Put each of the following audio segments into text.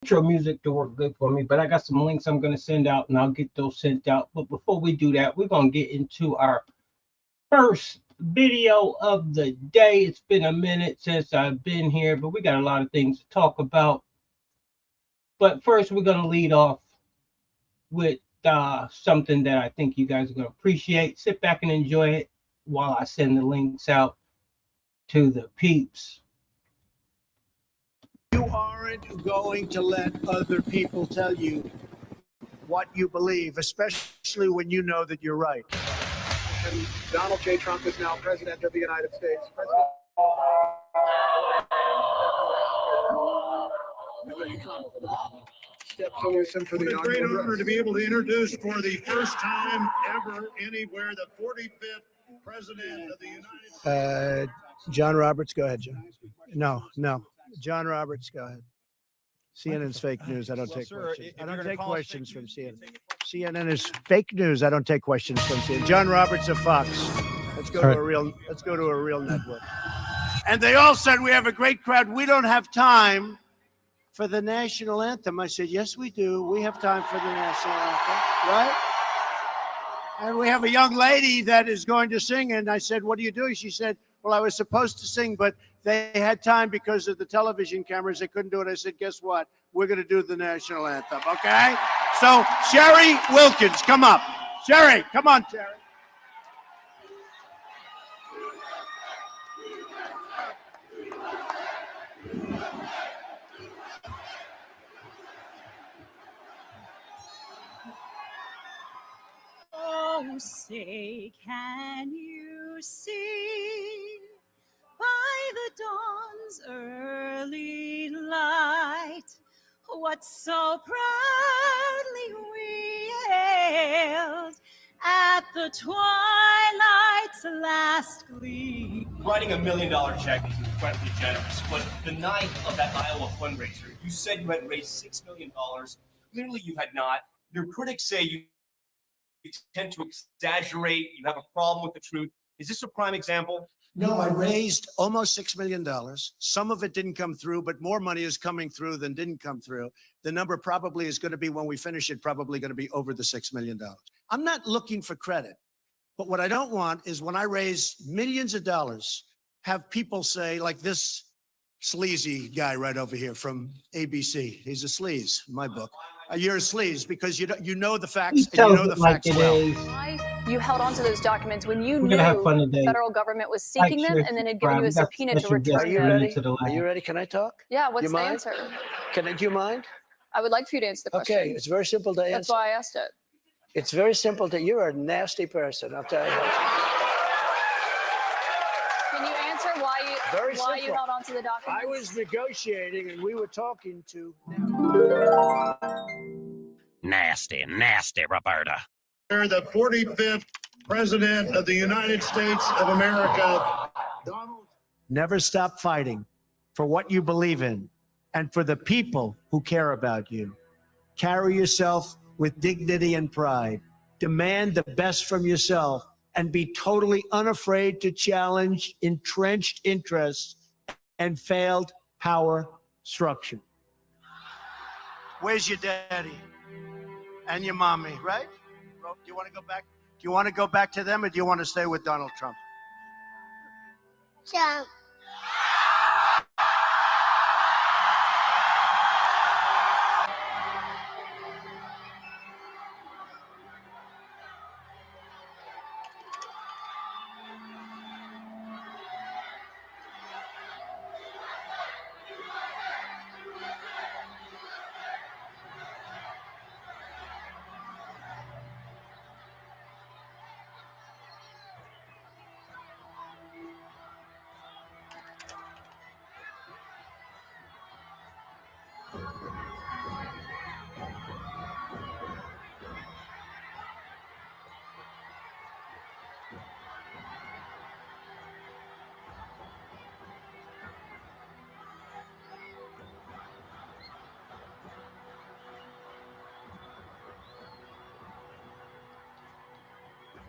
intro music to work good for me, but I got some links I'm going to send out and I'll get those sent out. But before we do that, we're going to get into our first video of the day. It's been a minute since I've been here, but we got a lot of things to talk about. But first, we're going to lead off with something that I think you guys are going to appreciate. Sit back and enjoy it while I send the links out to the peeps. You aren't going to let other people tell you what you believe, especially when you know that you're right. And Donald J. Trump is now president of the United States. For the great honor to be able to introduce for the first time ever anywhere the 45th president of the United States. John Roberts, go ahead, John. No. John Roberts, go ahead. CNN's fake news. I don't take questions. I don't take questions from CNN. CNN is fake news. I don't take questions from CNN. John Roberts of Fox. Let's go to a real network. And they all said we have a great crowd. We don't have time for the national anthem. I said, yes, we do. We have time for the national anthem, right? And we have a young lady that is going to sing. And I said, what are you doing? She said, well, I was supposed to sing, but they had time because of the television cameras. They couldn't do it. I said, guess what? We're going to do the national anthem, okay? So, Sherry Wilkins, come up. Sherry, come on, Sherry. Oh, say, can you see by the dawn's early light what so proudly we hailed at the twilight's last gleam? Writing $1 million check is incredibly generous, but the night of that Iowa fundraiser, you said you had raised $6 million. Clearly, you had not. Your critics say you tend to exaggerate. You have a problem with the truth. Is this a prime example? No, I raised almost $6 million. Some of it didn't come through, but more money is coming through than didn't come through. The number probably is going to be, when we finish it, probably going to be over the $6 million. I'm not looking for credit, but what I don't want is, when I raise millions of dollars, have people say, like this sleazy guy right over here from ABC. He's a sleaze in my book. You're a sleaze because you know the facts and you know the facts well. Why you held on to those documents when you We're knew gonna have fun the today. federal government was seeking them and then had given you a subpoena to return them? Are you ready? Can I talk? Yeah, what's the answer? Do you mind? I would like for you to answer the question. Okay, it's very simple to answer. That's why I asked it. It's very simple to, you're a nasty person, I'll tell you. Can you answer why you held on to the documents? I was negotiating and we were talking to... Nasty, Roberta. You're the 45th president of the United States of America. Donald. Never stop fighting for what you believe in and for the people who care about you. Carry yourself with dignity and pride. Demand the best from yourself and be totally unafraid to challenge entrenched interests and failed power structure. Where's your daddy and your mommy, right? Do you want to go back? Do you want to go back to them, or do you want to stay with Donald Trump? Trump.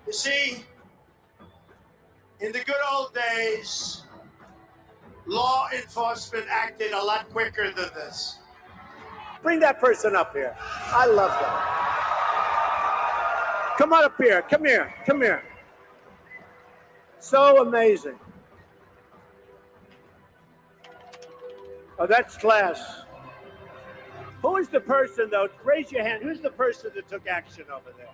You see, in the good old days, law enforcement acted a lot quicker than this. Bring that person up here. I love that. Come on up here. Come here. Come here. So amazing. Oh, that's class. Who is the person, though? Raise your hand. Who's the person that took action over there?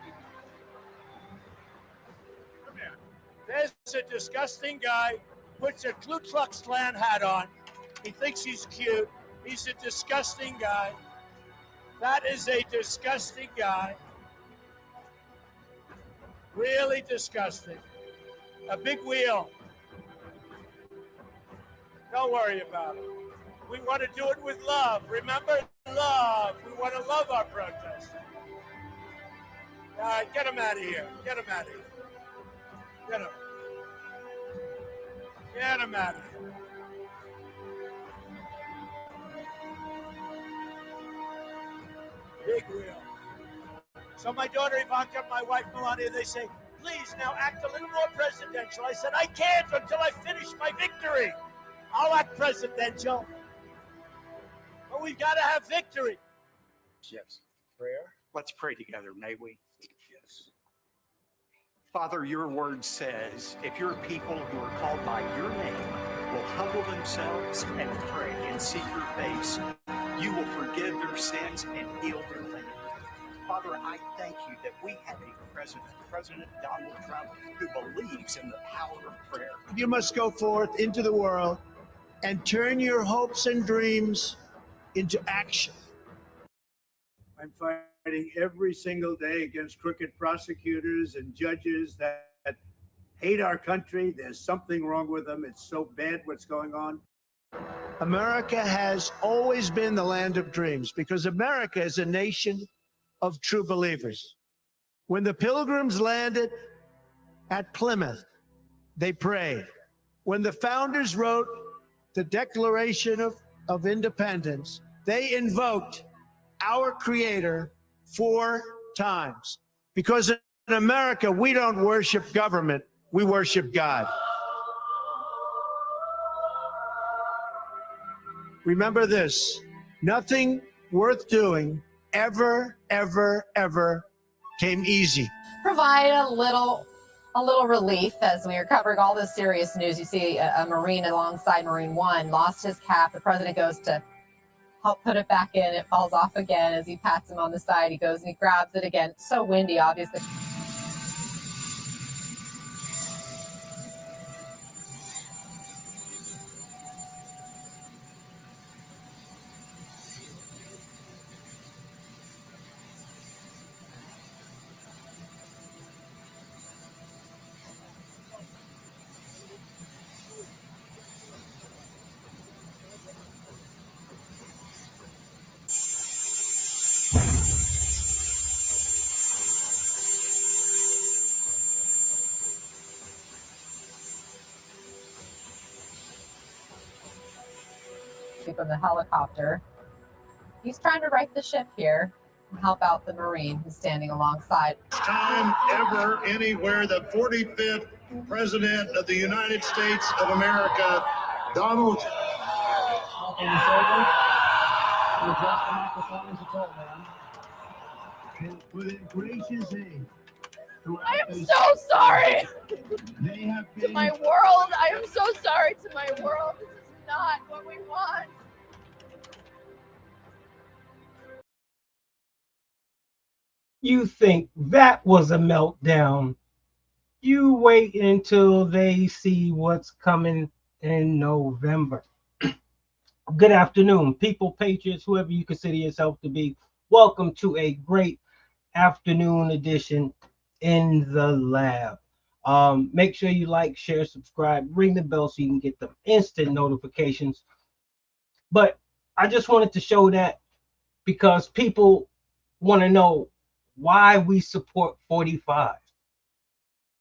Come here. There's a disgusting guy, puts a Ku Klux Klan hat on. He thinks he's cute. He's a disgusting guy. That is a disgusting guy. Really disgusting. A big wheel. Don't worry about it. We want to do it with love. Remember, love. We want to love our protest. All right, get him out of here. Get him out of here. Get him. Get him out of here. Big wheel. So my daughter Ivanka, my wife Melania, they say, please now act a little more presidential. I said, I can't until I finish my victory. I'll act presidential. But we've got to have victory. Yes. Prayer. Let's pray together, may we? Yes. Father, your word says, if your people who are called by your name will humble themselves and pray and seek your face, you will forgive their sins and heal their land. Father, I thank you that we have a President Donald Trump, who believes in the power of prayer. You must go forth into the world and turn your hopes and dreams into action. I'm fighting every single day against crooked prosecutors and judges that hate our country. There's something wrong with them. It's so bad what's going on. America has always been the land of dreams because America is a nation of true believers. When the Pilgrims landed at Plymouth, they prayed. When the founders wrote the Declaration of Independence, they invoked our Creator 4 times. Because in America, we don't worship government, we worship God. Remember this, nothing worth doing ever came easy. Provide a little relief as we are covering all this serious news. You see a Marine alongside Marine One lost his cap. The president goes to help put it back in. It falls off again as he pats him on the side. He goes and he grabs it again. It's so windy, obviously. From the helicopter. He's trying to right the ship here and help out the Marine who's standing alongside. First time ever anywhere, the 45th President of the United States of America, Donald. With a gracious aid. I am so sorry to my world. I am so sorry to my world. This is not what we want. You think that was a meltdown? You wait until they see what's coming in November. Good afternoon, people, patriots, whoever you consider yourself to be. Welcome to a great afternoon edition in the lab. Make sure you like, share, subscribe, ring the bell so you can get the instant notifications. But I just wanted to show that because people want to know why we support 45.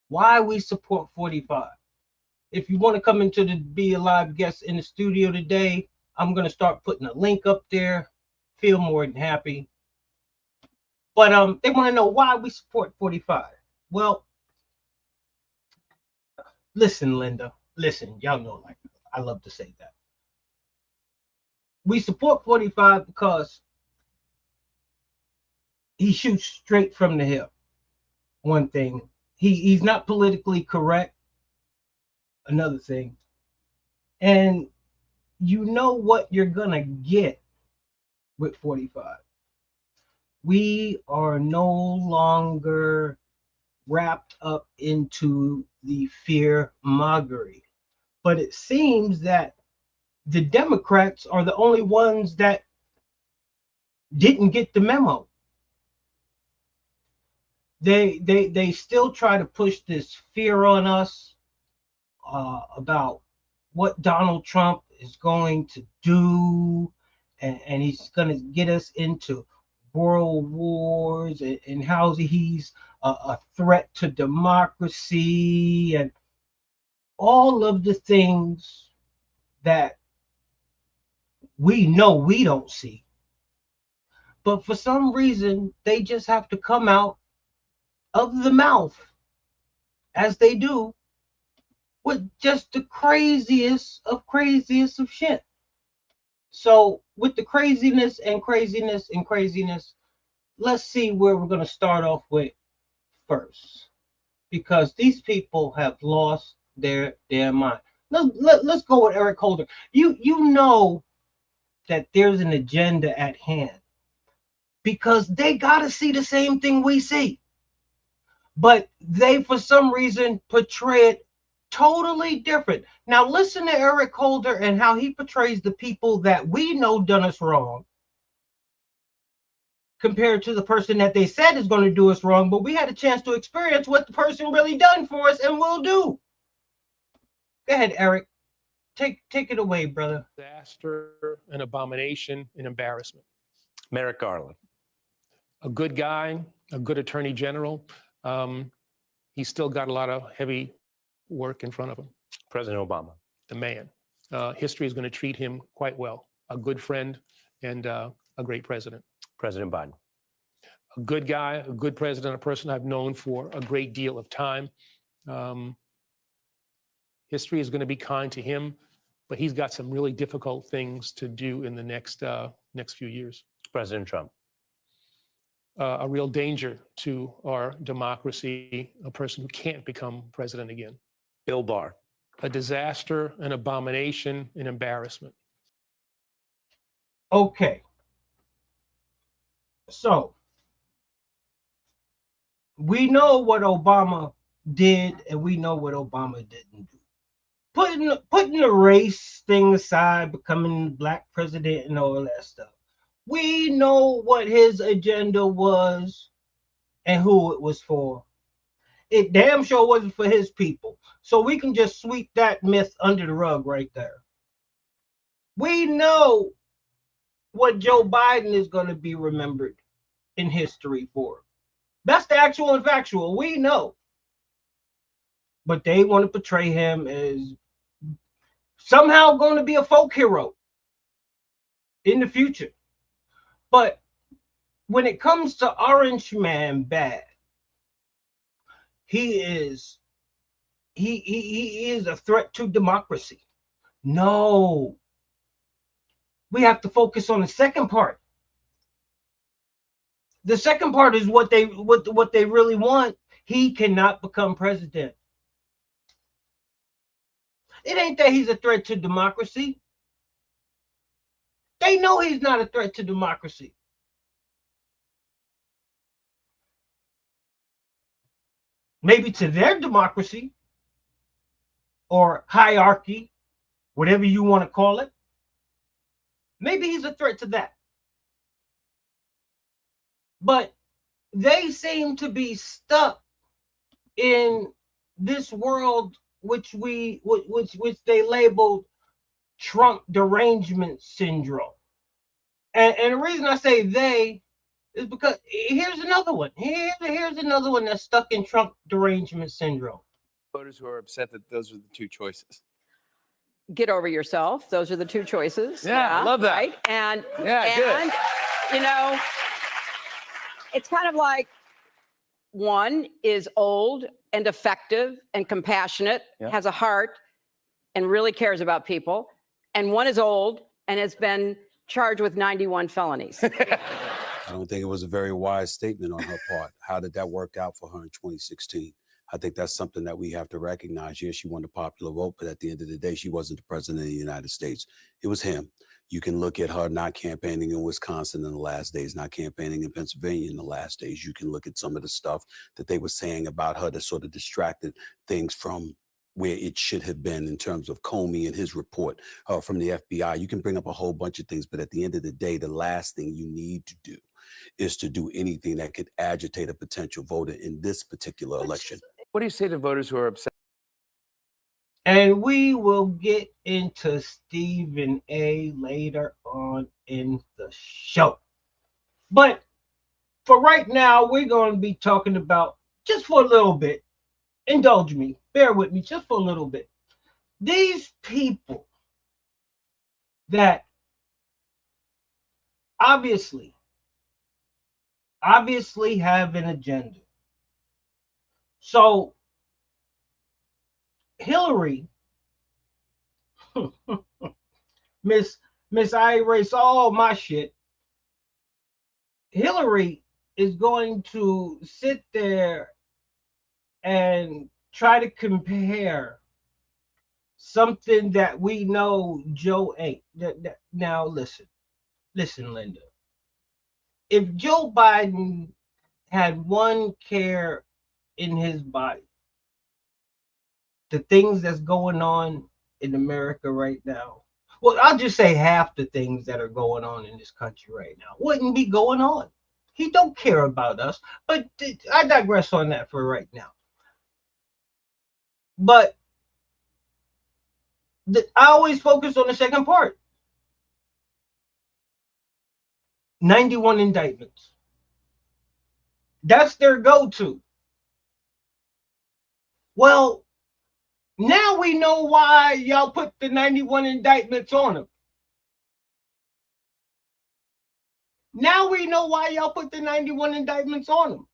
Why we support 45. If you want to come into the be a live guest in the studio today, I'm going to start putting a link up there. Feel more than happy. But they want to know why we support 45. Well, listen, Linda. Listen, y'all know, like, I love to say that. We support 45 because he shoots straight from the hip. One thing. He's not politically correct. Another thing. And you know what you're going to get with 45. We are no longer wrapped up into the fear mongering. But it seems that the Democrats are the only ones that didn't get the memo. They still try to push this fear on us about what Donald Trump is going to do, and he's going to get us into world wars, and how he's a threat to democracy, and all of the things that we know we don't see. But for some reason, they just have to come out of the mouth, as they do, with just the craziest of shit. So with the craziness, let's see where we're going to start off with first, because these people have lost their mind. Let's go with Eric Holder. You know that there's an agenda at hand, because they got to see the same thing we see, but they for some reason portray it totally different. Now listen to Eric Holder and how he portrays the people that we know done us wrong, compared to the person that they said is going to do us wrong, but we had a chance to experience what the person really done for us and will do. Go ahead, Eric. Take it away, brother. Disaster, an abomination, an embarrassment. Merrick Garland. A good guy, a good attorney general. He's still got a lot of heavy work in front of him. President Obama. The man. History is going to treat him quite well. A good friend and a great president. President Biden. A good guy, a good president, a person I've known for a great deal of time. History is going to be kind to him, but he's got some really difficult things to do in the next few years. President Trump. A real danger to our democracy, a person who can't become president again. Bill Barr. A disaster, an abomination, an embarrassment. Okay. So, we know what Obama did, and we know what Obama didn't do. Putting the race thing aside, becoming black president and all that stuff, we know what his agenda was and who it was for. It damn sure wasn't for his people. So we can just sweep that myth under the rug right there. We know what Joe Biden is going to be remembered in history for. That's the actual and factual. We know. But they want to portray him as somehow going to be a folk hero in the future. But when it comes to Orange Man bad, he is a threat to democracy. No. We have to focus on the second part. The second part is what they really want. He cannot become president. It ain't that he's a threat to democracy. They know he's not a threat to democracy. Maybe to their democracy or hierarchy, whatever you want to call it. Maybe he's a threat to that. But they seem to be stuck in this world which they labeled Trump derangement syndrome. And the reason I say they is because here's another one. Here's another one that's stuck in Trump derangement syndrome. Voters who are upset that those are the two choices. Get over yourself. Those are the two choices. Yeah, I love that. Right? And good. You know, it's kind of like one is old and effective and compassionate, has a heart and really cares about people. And one is old and has been charged with 91 felonies. I don't think it was a very wise statement on her part. How did that work out for her in 2016? I think that's something that we have to recognize. Yes, she won the popular vote, but at the end of the day, she wasn't the president of the United States. It was him. You can look at her not campaigning in Wisconsin in the last days, not campaigning in Pennsylvania in the last days. You can look at some of the stuff that they were saying about her that sort of distracted things from where it should have been in terms of Comey and his report from the FBI. You can bring up a whole bunch of things, but at the end of the day, the last thing you need to do is to do anything that could agitate a potential voter in this particular election. What do you say to voters who are upset? And we will get into Stephen A. later on in the show. But for right now, we're going to be talking about, just for a little bit, indulge me, bear with me, just for a little bit. These people that obviously have an agenda. So Hillary, Miss I erase all my shit. Hillary is going to sit there and try to compare something that we know Joe ain't. Now listen, Linda. If Joe Biden had one care in his body, the things that's going on in America right now, well, I'll just say half the things that are going on in this country right now wouldn't be going on. He don't care about us, but I digress on that for right now. But I always focus on the second part. 91 indictments. That's their go-to. Well, now we know why y'all put the 91 indictments on him. Now we know why y'all put the 91 indictments on him.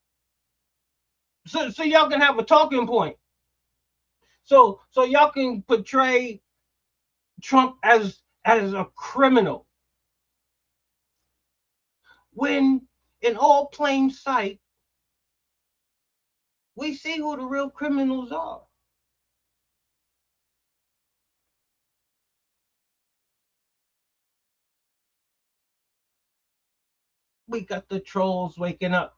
So y'all can have a talking point. So y'all can portray Trump as a criminal. When in all plain sight, we see who the real criminals are. We got the trolls waking up.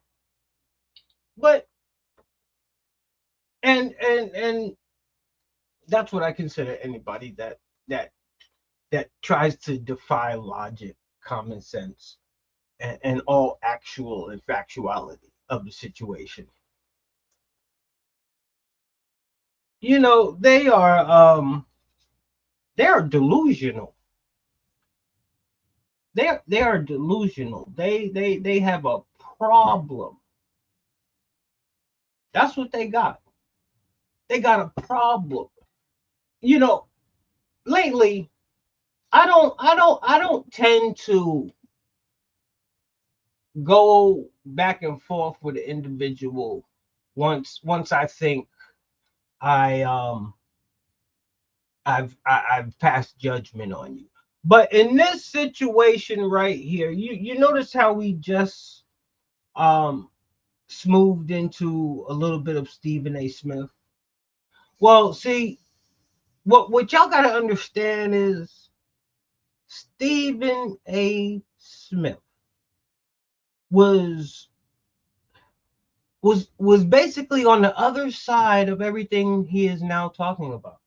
But and that's what I consider anybody that tries to defy logic, common sense, and all actual and factuality of the situation. You know, they are delusional. They are delusional. They have a problem. That's what they got. They got a problem. You know, lately, I don't tend to go back and forth with an individual once I think I've passed judgment on you. But in this situation right here, you notice how we just smoothed into a little bit of Stephen A. Smith. Well, see, what y'all got to understand is Stephen A. Smith was basically on the other side of everything he is now talking about.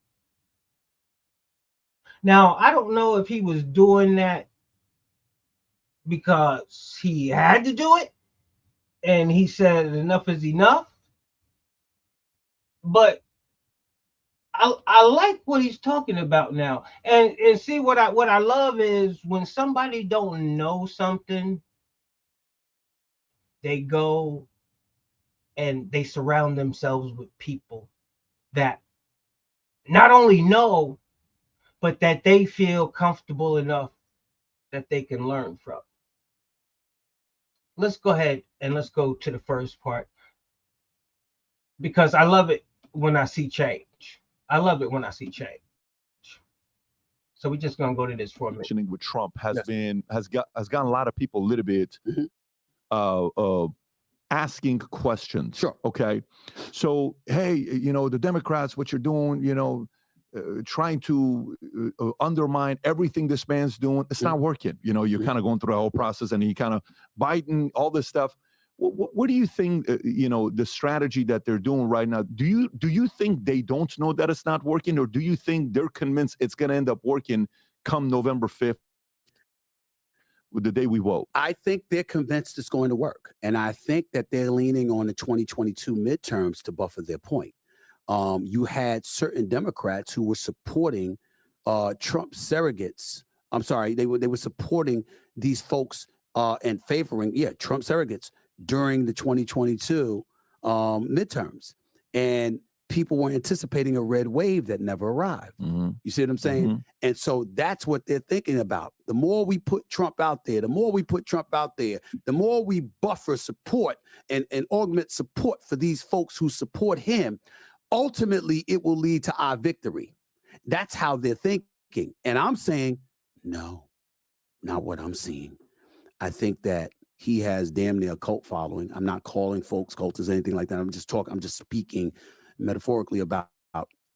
Now, I don't know if he was doing that because he had to do it and he said enough is enough, but I like what he's talking about now. And see, what I love is when somebody don't know something, they go and they surround themselves with people that not only know, but that they feel comfortable enough that they can learn from. Let's go ahead and let's go to the first part, because I love it when I see change. I love it when I see change. So we're just gonna go to this for a minute. With Trump has gotten a lot of people a little bit asking questions. Sure. Okay. So, hey, you know, the Democrats, what you're doing, you know, trying to undermine everything this man's doing, it's not working. You know, you're kind of going through the whole process, and he kind of Biden, all this stuff. What do you think, you know, the strategy that they're doing right now, do you think they don't know that it's not working, or do you think they're convinced it's going to end up working come November 5th, the day we vote? I think they're convinced it's going to work. And I think that they're leaning on the 2022 midterms to buffer their point. You had certain Democrats who were supporting Trump surrogates. I'm sorry, they were supporting these folks and favoring, Trump surrogates during the 2022 midterms. And people were anticipating a red wave that never arrived. You see what I'm saying? And so that's what they're thinking about. The more we put Trump out there, the more we buffer support and augment support for these folks who support him, ultimately it will lead to our victory. That's how they're thinking. And I'm saying, no, not what I'm seeing. I think that he has damn near a cult following. I'm not calling folks cultists or anything like that. I'm just speaking metaphorically about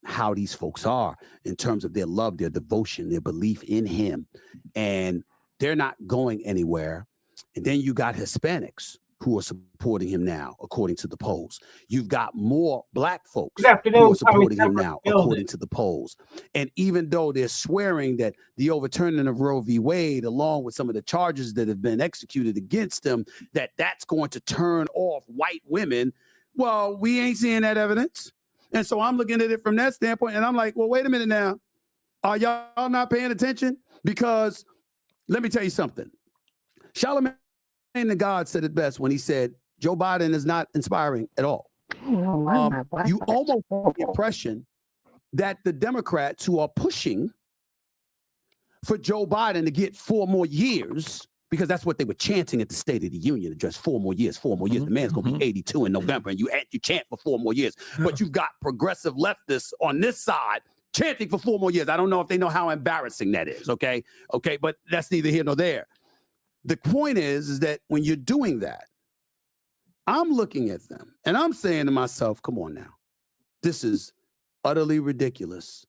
how these folks are in terms of their love, their devotion, their belief in him. And they're not going anywhere. And then you got Hispanics who are supporting him now, according to the polls. You've got more Black folks who are supporting him now, according to the polls. And even though they're swearing that the overturning of Roe v. Wade, along with some of the charges that have been executed against him, that's going to turn off white women, well, we ain't seeing that evidence. And so I'm looking at it from that standpoint, and I'm like, well, wait a minute now. Are y'all not paying attention? Because let me tell you something. Charlamagne the God said it best when he said, Joe Biden is not inspiring at all. You almost get the impression that the Democrats who are pushing for Joe Biden to get 4 more years, because that's what they were chanting at the State of the Union address, 4 more years, 4 more years. The man's going to be 82 in November, and you chant for 4 more years. But you've got progressive leftists on this side chanting for 4 more years. I don't know if they know how embarrassing that is, okay? Okay, but that's neither here nor there. The point is that when you're doing that, I'm looking at them, and I'm saying to myself, come on now. This is utterly ridiculous.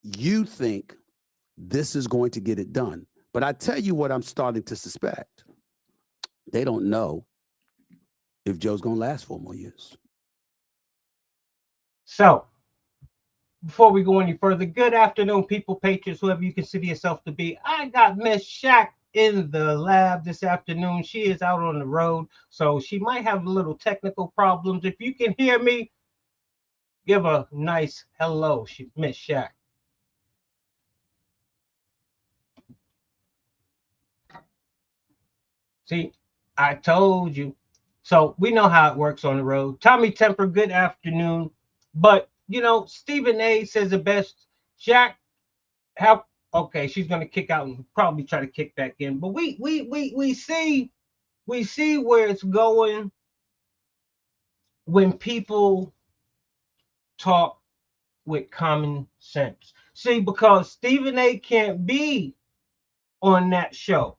You think this is going to get it done. But I tell you what I'm starting to suspect. They don't know if Joe's going to last 4 more years. So, before we go any further, good afternoon, people, patriots, whoever you consider yourself to be. I got Miss Shaq in the lab this afternoon. She is out on the road, so she might have a little technical problems. If you can hear me, give a nice hello, Miss Shaq. See, I told you. So we know how it works on the road. Tommy Temper, good afternoon. But, you know, Stephen A says the best. Jack, how? Okay, she's going to kick out and probably try to kick back in. But we see where it's going when people talk with common sense. See, because Stephen A can't be on that show,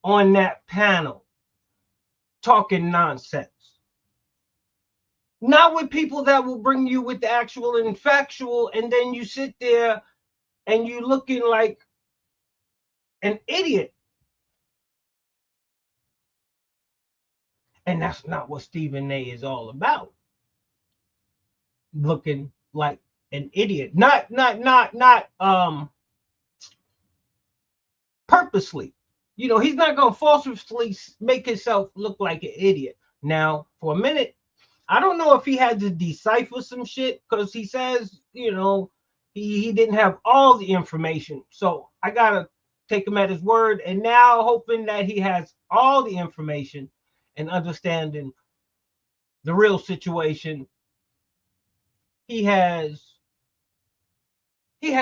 on that panel, talking nonsense. Not with people that will bring you with the actual and factual, and then you sit there and you looking like an idiot. And that's not what Stephen A is all about. Looking like an idiot. Not purposely. You know, he's not going to forcefully make himself look like an idiot. Now, for a minute, I don't know if he had to decipher some shit, because he says, you know, he didn't have all the information. So I got to take him at his word. And now, hoping that he has all the information and understanding the real situation, he has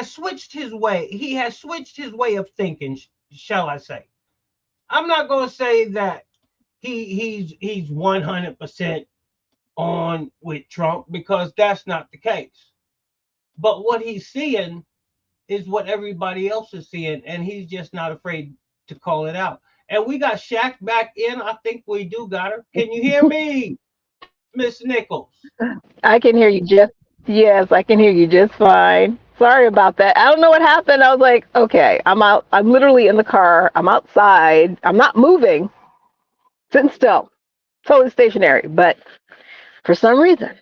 switched his way. He has switched his way of thinking, shall I say. I'm not going to say that he's 100% on with Trump, because that's not the case. But what he's seeing is what everybody else is seeing, and he's just not afraid to call it out. And we got Shaq back in. I think we do got her. Can you hear me, Miss Nichols? I can hear you just, yes, I can hear you just fine. Sorry about that. I don't know what happened. I was like, okay, I'm out. I'm literally in the car. I'm outside. I'm not moving, sitting still, totally stationary. But for some reason,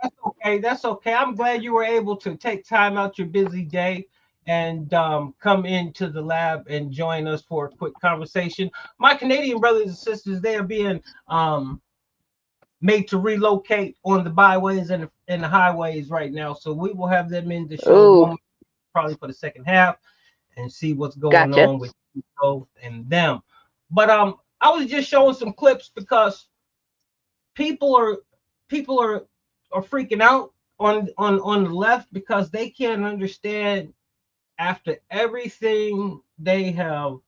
That's okay. That's okay. I'm glad you were able to take time out your busy day and come into the lab and join us for a quick conversation. My Canadian brothers and sisters, they are being made to relocate on the byways and the highways right now. So we will have them in the show ooh, probably for the second half and see what's going gotcha. on with both and them. But I was just showing some clips because people are people are are freaking out on the left because they can't understand after everything they've thrown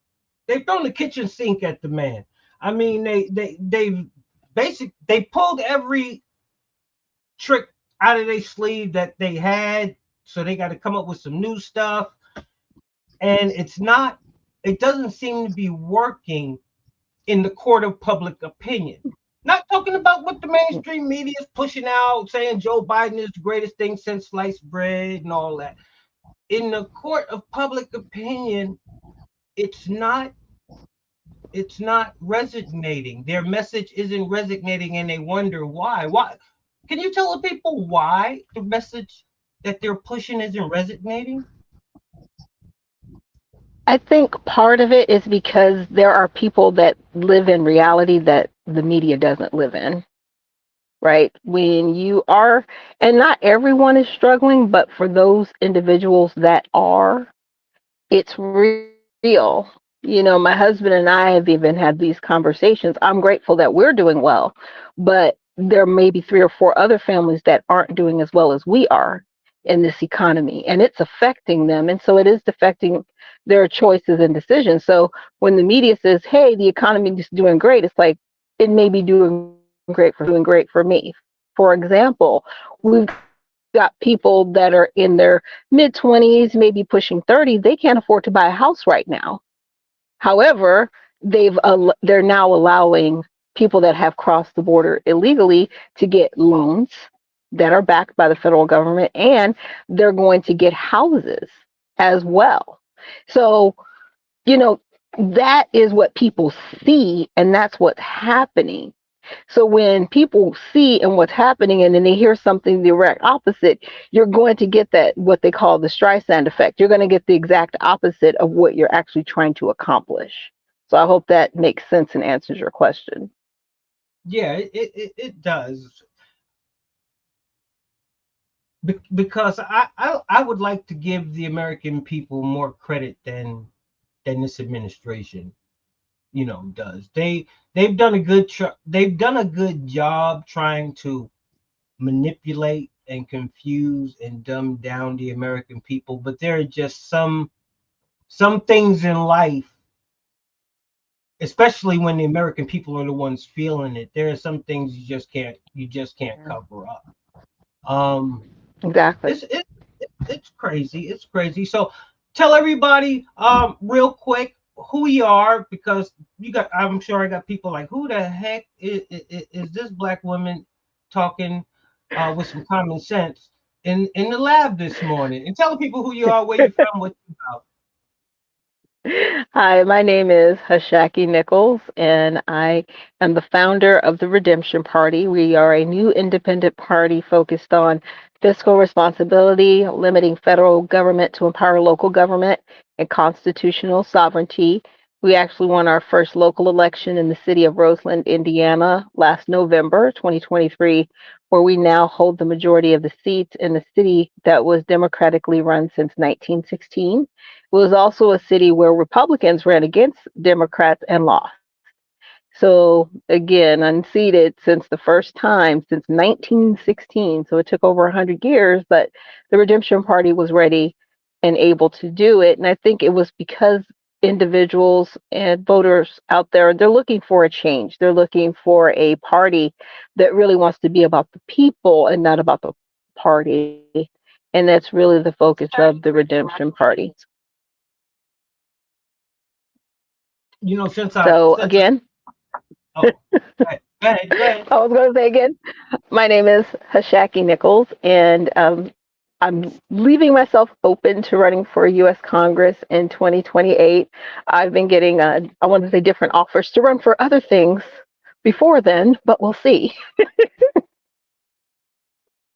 the kitchen sink at the man. I mean, they pulled every trick out of their sleeve that they had, so they got to come up with some new stuff, and it doesn't seem to be working in the court of public opinion. Not talking about what the mainstream media is pushing out, saying Joe Biden is the greatest thing since sliced bread and all that. In the court of public opinion, it's not resonating. Their message isn't resonating, and they wonder why. Why? Can you tell the people why the message that they're pushing isn't resonating? I think part of it is because there are people that live in reality that the media doesn't live in, right? When you are, and not everyone is struggling, but for those individuals that are, it's real. You know, my husband and I have even had these conversations. I'm grateful that we're doing well, but there may be 3 or 4 other families that aren't doing as well as we are in this economy, and it's affecting them. And so it is affecting their choices and decisions. So when the media says, hey, the economy is doing great, it's like it may be doing great for me. For example, we've got people that are in their mid 20s, maybe pushing 30. They can't afford to buy a house right now. However, they're now allowing people that have crossed the border illegally to get loans that are backed by the federal government, and they're going to get houses as well. So, you know, that is what people see, and that's what's happening. So when people see and what's happening and then they hear something the direct opposite, you're going to get that what they call the Streisand effect. You're going to get the exact opposite of what you're actually trying to accomplish. So I hope that makes sense and answers your question. Yeah, it does. Because I would like to give the American people more credit than this administration, does. They've done a good job trying to manipulate and confuse and dumb down the American people, but there are just some things in life, especially when the American people are the ones feeling it. There are some things you just can't cover up. Exactly. It's crazy. It's crazy. So tell everybody real quick who you are, because I'm sure I got people like, who the heck is this black woman talking with some common sense in the lab this morning? And tell people who you are, where you're from, what you about. Hi, my name is Hashaki Nichols, and I am the founder of the Redemption Party. We are a new independent party focused on fiscal responsibility, limiting federal government to empower local government, and constitutional sovereignty. We actually won our first local election in the city of Roseland, Indiana, last November 2023, where we now hold the majority of the seats in the city that was democratically run since 1916. It was also a city where Republicans ran against Democrats and lost. So again, unseated since the first time since 1916. So it took over 100 years, but the Redemption Party was ready and able to do it. And I think it was because individuals and voters out there, they're looking for a change. They're looking for a party that really wants to be about the people and not about the party. And that's really the focus of the Redemption Party. You know, since Again, oh, go ahead. I was going to say again, my name is Hashaki Nichols, and I'm leaving myself open to running for U.S. Congress in 2028. I've been getting, I want to say, different offers to run for other things before then, but we'll see.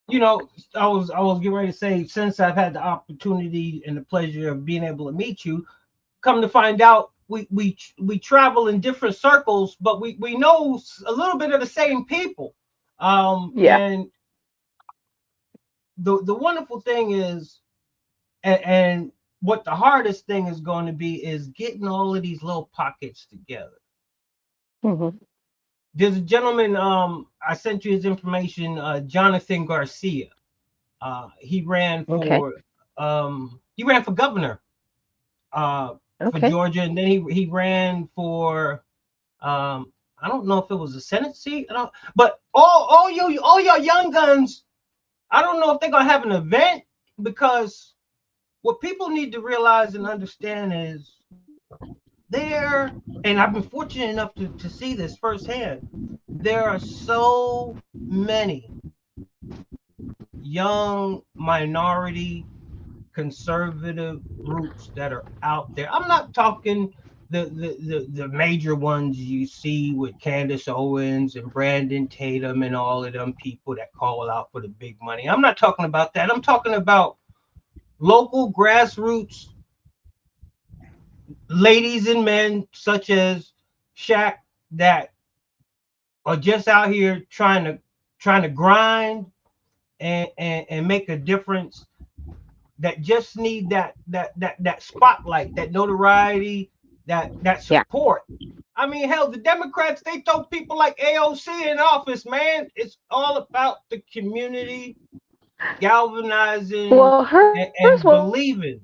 You know, I was getting ready to say, since I've had the opportunity and the pleasure of being able to meet you, come to find out we travel in different circles, but we know a little bit of the same people. And the wonderful thing is, and what the hardest thing is going to be is getting all of these little pockets together. Mm-hmm. There's a gentleman, I sent you his information, Jonathan Garcia. He ran for governor for Georgia, and then he ran for I don't know if it was a Senate seat, but all your young guns, I don't know if they're gonna have an event, because what people need to realize and understand is and I've been fortunate enough to see this firsthand, there are so many young minority conservative groups that are out there. I'm not talking the major ones you see with Candace Owens and Brandon Tatum and all of them people that call out for the big money. I'm not talking about that. I'm talking about local grassroots ladies and men such as Shaq that are just out here trying to grind and make a difference, that just need that spotlight, that notoriety, that support. I mean, hell, the Democrats, they throw people like AOC in office, man. It's all about the community galvanizing and believing.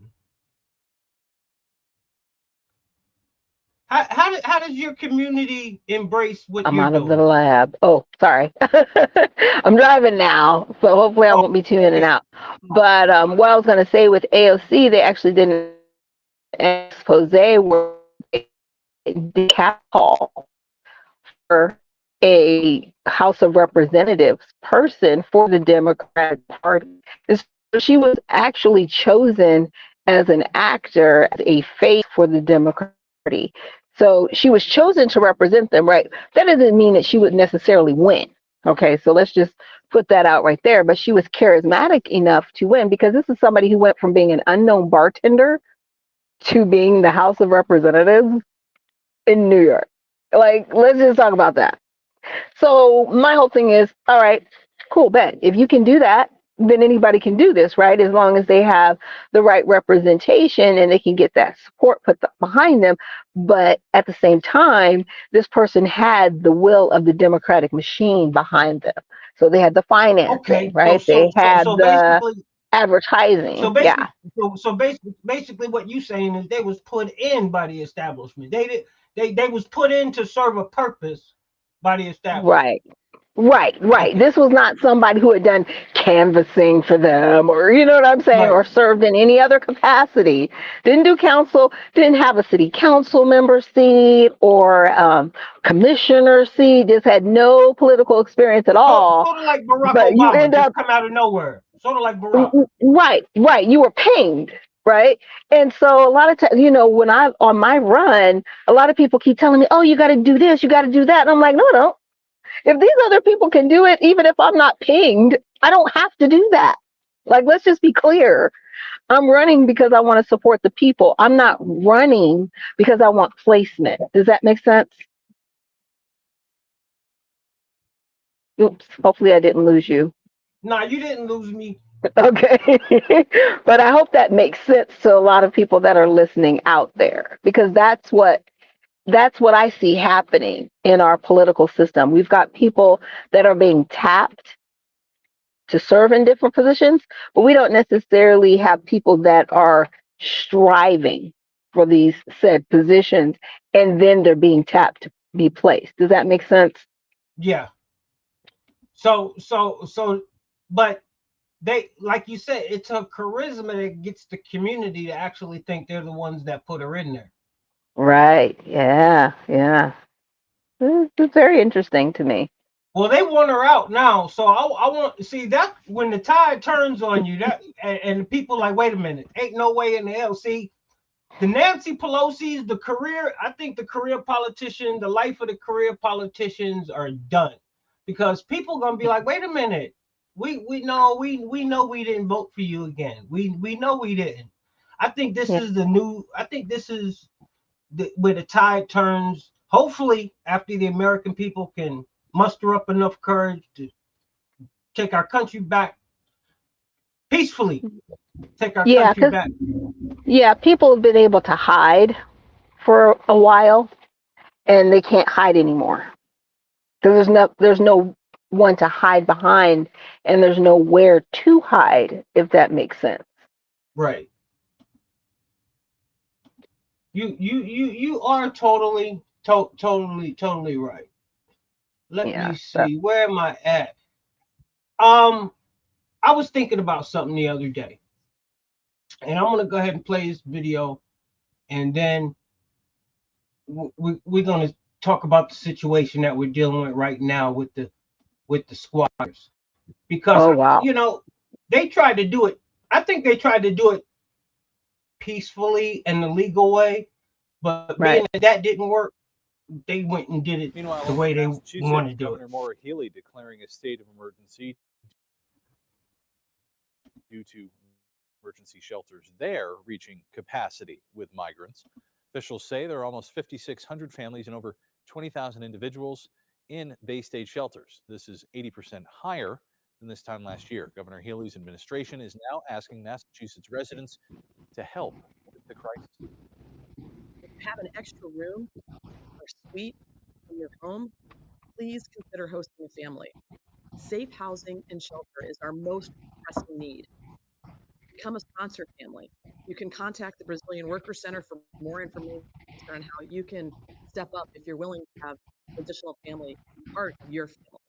How does your community embrace what I'm you're out of doing? the lab. Oh, sorry. I'm driving now, so hopefully I won't be too in and out. But what I was going to say with AOC, they actually did an expose where they call for a House of Representatives person for the Democratic Party. And so she was actually chosen as an actor, as a face for the Democratic Party. So she was chosen to represent them, right? That doesn't mean that she would necessarily win. Okay, so let's just put that out right there. But she was charismatic enough to win, because this is somebody who went from being an unknown bartender to being the House of Representatives in New York. Like, let's just talk about that. So my whole thing is, all right, cool, bet. If you can do that, then anybody can do this, right? As long as they have the right representation and they can get that support put behind them. But at the same time, this person had the will of the Democratic machine behind them. So they had the financing, right? They had the advertising. So basically what you saying is they was put in by the establishment. They was put in to serve a purpose by the establishment. Right. This was not somebody who had done canvassing for them, or you know what I'm saying, or served in any other capacity. Didn't do council, didn't have a city council member seat or commissioner seat, just had no political experience at all. Sort of like Barack but Obama, you end up come out of nowhere. Sort of like Barack. Right. You were pinged. Right. And so a lot of times, when I'm on my run, a lot of people keep telling me, oh, you got to do this, you got to do that. And I'm like, no. If these other people can do it, even if I'm not pinged, I don't have to do that. Like, let's just be clear. I'm running because I want to support the people. I'm not running because I want placement. Does that make sense? Oops. Hopefully I didn't lose you. No, you didn't lose me. Okay. But I hope that makes sense to a lot of people that are listening out there, because that's what I see happening in our political system. We've got people that are being tapped to serve in different positions, but we don't necessarily have people that are striving for these said positions, and then they're being tapped to be placed. Does that make sense? Yeah. So, but they, like you said, it's her charisma that gets the community to actually think they're the ones that put her in there. Right. Yeah. Yeah. It's very interesting to me. Well, they want her out now, so I want to see that when the tide turns on you, that and the people like, wait a minute, ain't no way in the hell. See, the Nancy Pelosi's, the career, I think the career politician, the life of the career politicians are done, because people gonna be like, wait a minute, we know we didn't vote for you again. We know we didn't. I think this is the new. I think this is where the tide turns. Hopefully, after the American people can muster up enough courage to take our country back peacefully, take our Yeah, country because back. people have been able to hide for a while, and they can't hide anymore. There's no one to hide behind, and there's nowhere to hide, if that makes sense. Right. You are totally right. Let me Yeah. So, see. Where am I at? I was thinking about something the other day, and I'm gonna go ahead and play this video, and then we're gonna talk about the situation that we're dealing with right now with the squatters, because oh wow. they tried to do it. I think they tried to do it peacefully and the legal way, but being Right. that didn't work, they went and did it the way they wanted to do it. Governor Maura Healey declaring a state of emergency due to emergency shelters there reaching capacity with migrants. Officials say there are almost 5,600 families and over 20,000 individuals in Bay State shelters. This is 80% higher than this time last year. Governor Healey's administration is now asking Massachusetts residents to help with the crisis. If you have an extra room or suite in your home, please consider hosting a family. Safe housing and shelter is our most pressing need. Become a sponsor family. You can contact the Brazilian Worker Center for more information on how you can step up if you're willing to have additional family part of your family.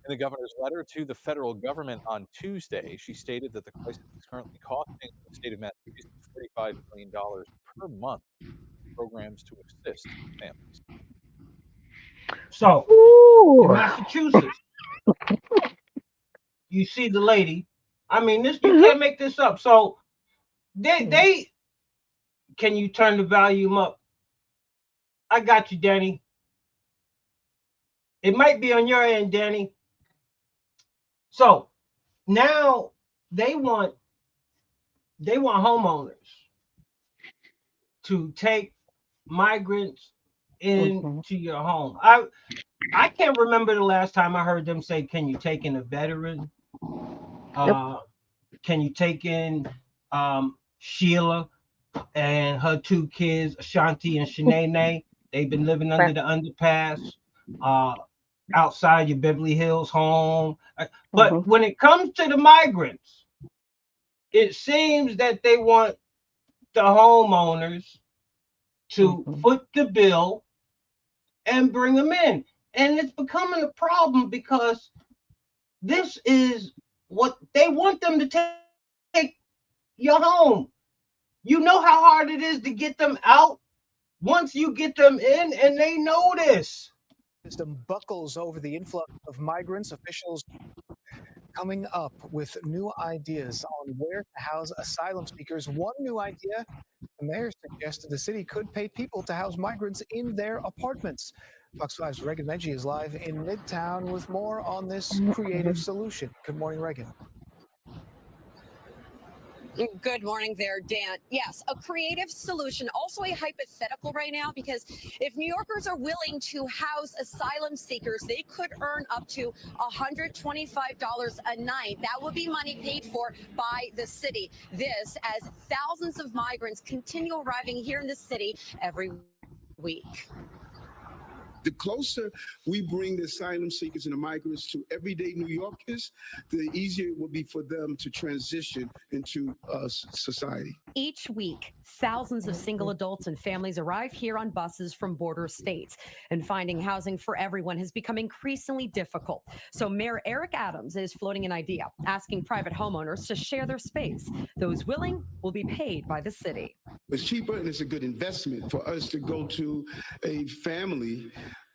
In the governor's letter to the federal government on Tuesday, she stated that the crisis is currently costing the state of Massachusetts $45 million per month in programs to assist families. So, Ooh. in Massachusetts, you see the lady. I mean, this you can't make this up. So, they can you turn the volume up? I got you, Danny. It might be on your end, Danny. So now they want homeowners to take migrants into your home. I can't remember the last time I heard them say, "Can you take in a veteran? Can you take in Sheila and her two kids, Ashanti and Shanae? They've been living under the underpass outside your Beverly Hills home." But when it comes to the migrants, it seems that they want the homeowners to foot the bill and bring them in. And it's becoming a problem because this is what they want them to take your home. You know how hard it is to get them out once you get them in, and they know this. System buckles over the influx of migrants. Officials coming up with new ideas on where to house asylum seekers. One new idea, the mayor suggested the city could pay people to house migrants in their apartments. Fox 5's Regan Menchie is live in Midtown with more on this creative solution. Good morning, Regan. Good morning there, Dan. Yes, a creative solution, also a hypothetical right now, because if New Yorkers are willing to house asylum seekers, they could earn up to $125 a night. That would be money paid for by the city. This as thousands of migrants continue arriving here in the city every week. The closer we bring the asylum seekers and the migrants to everyday New Yorkers, the easier it will be for them to transition into society. Each week, thousands of single adults and families arrive here on buses from border states, and finding housing for everyone has become increasingly difficult. So Mayor Eric Adams is floating an idea, asking private homeowners to share their space. Those willing will be paid by the city. It's cheaper and it's a good investment for us to go to a family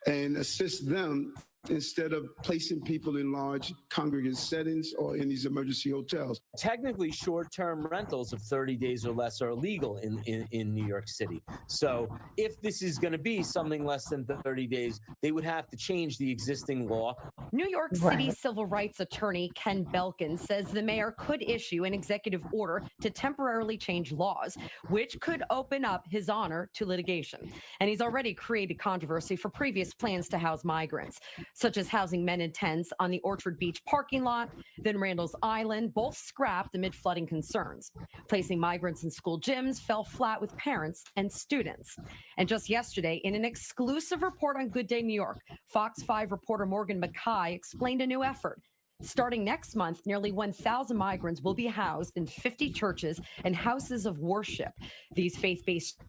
and assist them instead of placing people in large congregate settings or in these emergency hotels. Technically, short-term rentals of 30 days or less are illegal in New York City. So if this is going to be something less than 30 days, they would have to change the existing law. New York City civil rights attorney Ken Belkin says the mayor could issue an executive order to temporarily change laws, which could open up his honor to litigation. And he's already created controversy for previous plans to house migrants, such as housing men in tents on the Orchard Beach parking lot, then Randall's Island, both scrapped amid flooding concerns. Placing migrants in school gyms fell flat with parents and students. And just yesterday, in an exclusive report on Good Day New York, Fox 5 reporter Morgan Mackay explained a new effort. Starting next month, nearly 1,000 migrants will be housed in 50 churches and houses of worship. These faith-based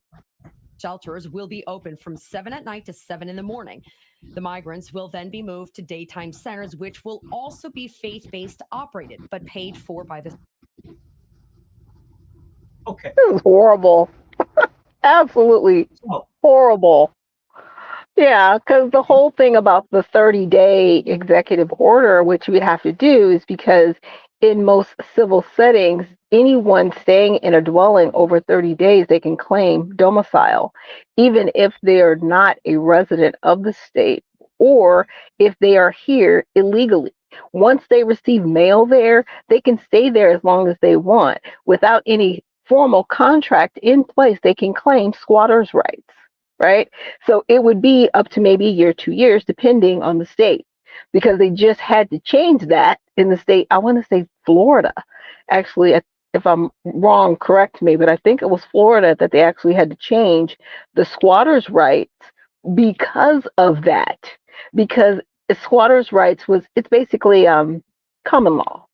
shelters will be open from 7 at night to 7 in the morning. The migrants will then be moved to daytime centers, which will also be faith-based operated, but paid for by the. Okay. This is horrible. Absolutely horrible. Yeah, because the whole thing about the 30-day executive order, which we have to do, is because in most civil settings, anyone staying in a dwelling over 30 days, they can claim domicile, even if they are not a resident of the state or if they are here illegally. Once they receive mail there, they can stay there as long as they want. Without any formal contract in place, they can claim squatters' rights, right? So it would be up to maybe a year, 2 years, depending on the state, because they just had to change that in the state. I want to say Florida. Actually, if I'm wrong, correct me, but I think it was Florida that they actually had to change the squatters' rights because of that. Because squatters' rights it's basically common law,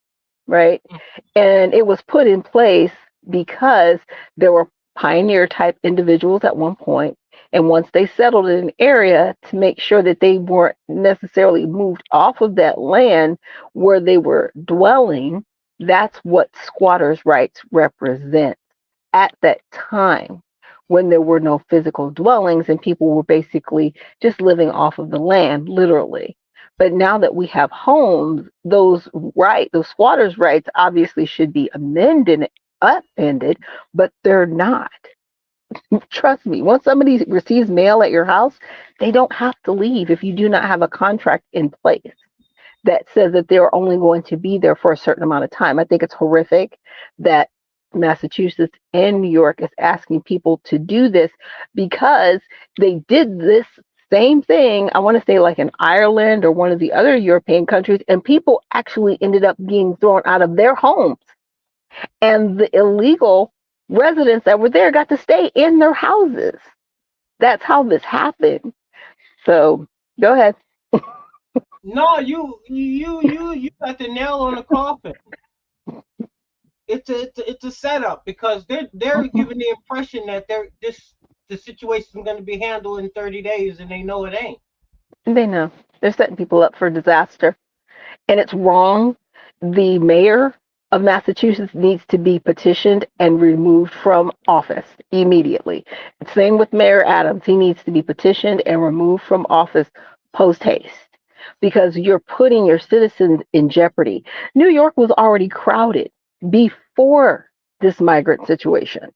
right? And it was put in place because there were pioneer type individuals at one point, and once they settled in an area, to make sure that they weren't necessarily moved off of that land where they were dwelling. That's what squatters' rights represent at that time, when there were no physical dwellings and people were basically just living off of the land, literally. But now that we have homes, those squatters' rights obviously should be upended, but they're not. Trust me, once somebody receives mail at your house, they don't have to leave if you do not have a contract in place that says that they're only going to be there for a certain amount of time. I think it's horrific that Massachusetts and New York is asking people to do this, because they did this same thing, I want to say like in Ireland or one of the other European countries, and people actually ended up being thrown out of their homes. And the illegal residents that were there got to stay in their houses. That's how this happened. So go ahead. No, you got the nail on the coffin. It's a setup, because they're giving the impression that the situation is going to be handled in 30 days, and they know it ain't. They know. They're setting people up for disaster. And it's wrong. The mayor of Massachusetts needs to be petitioned and removed from office immediately. Same with Mayor Adams. He needs to be petitioned and removed from office post haste, because you're putting your citizens in jeopardy. New York was already crowded before this migrant situation.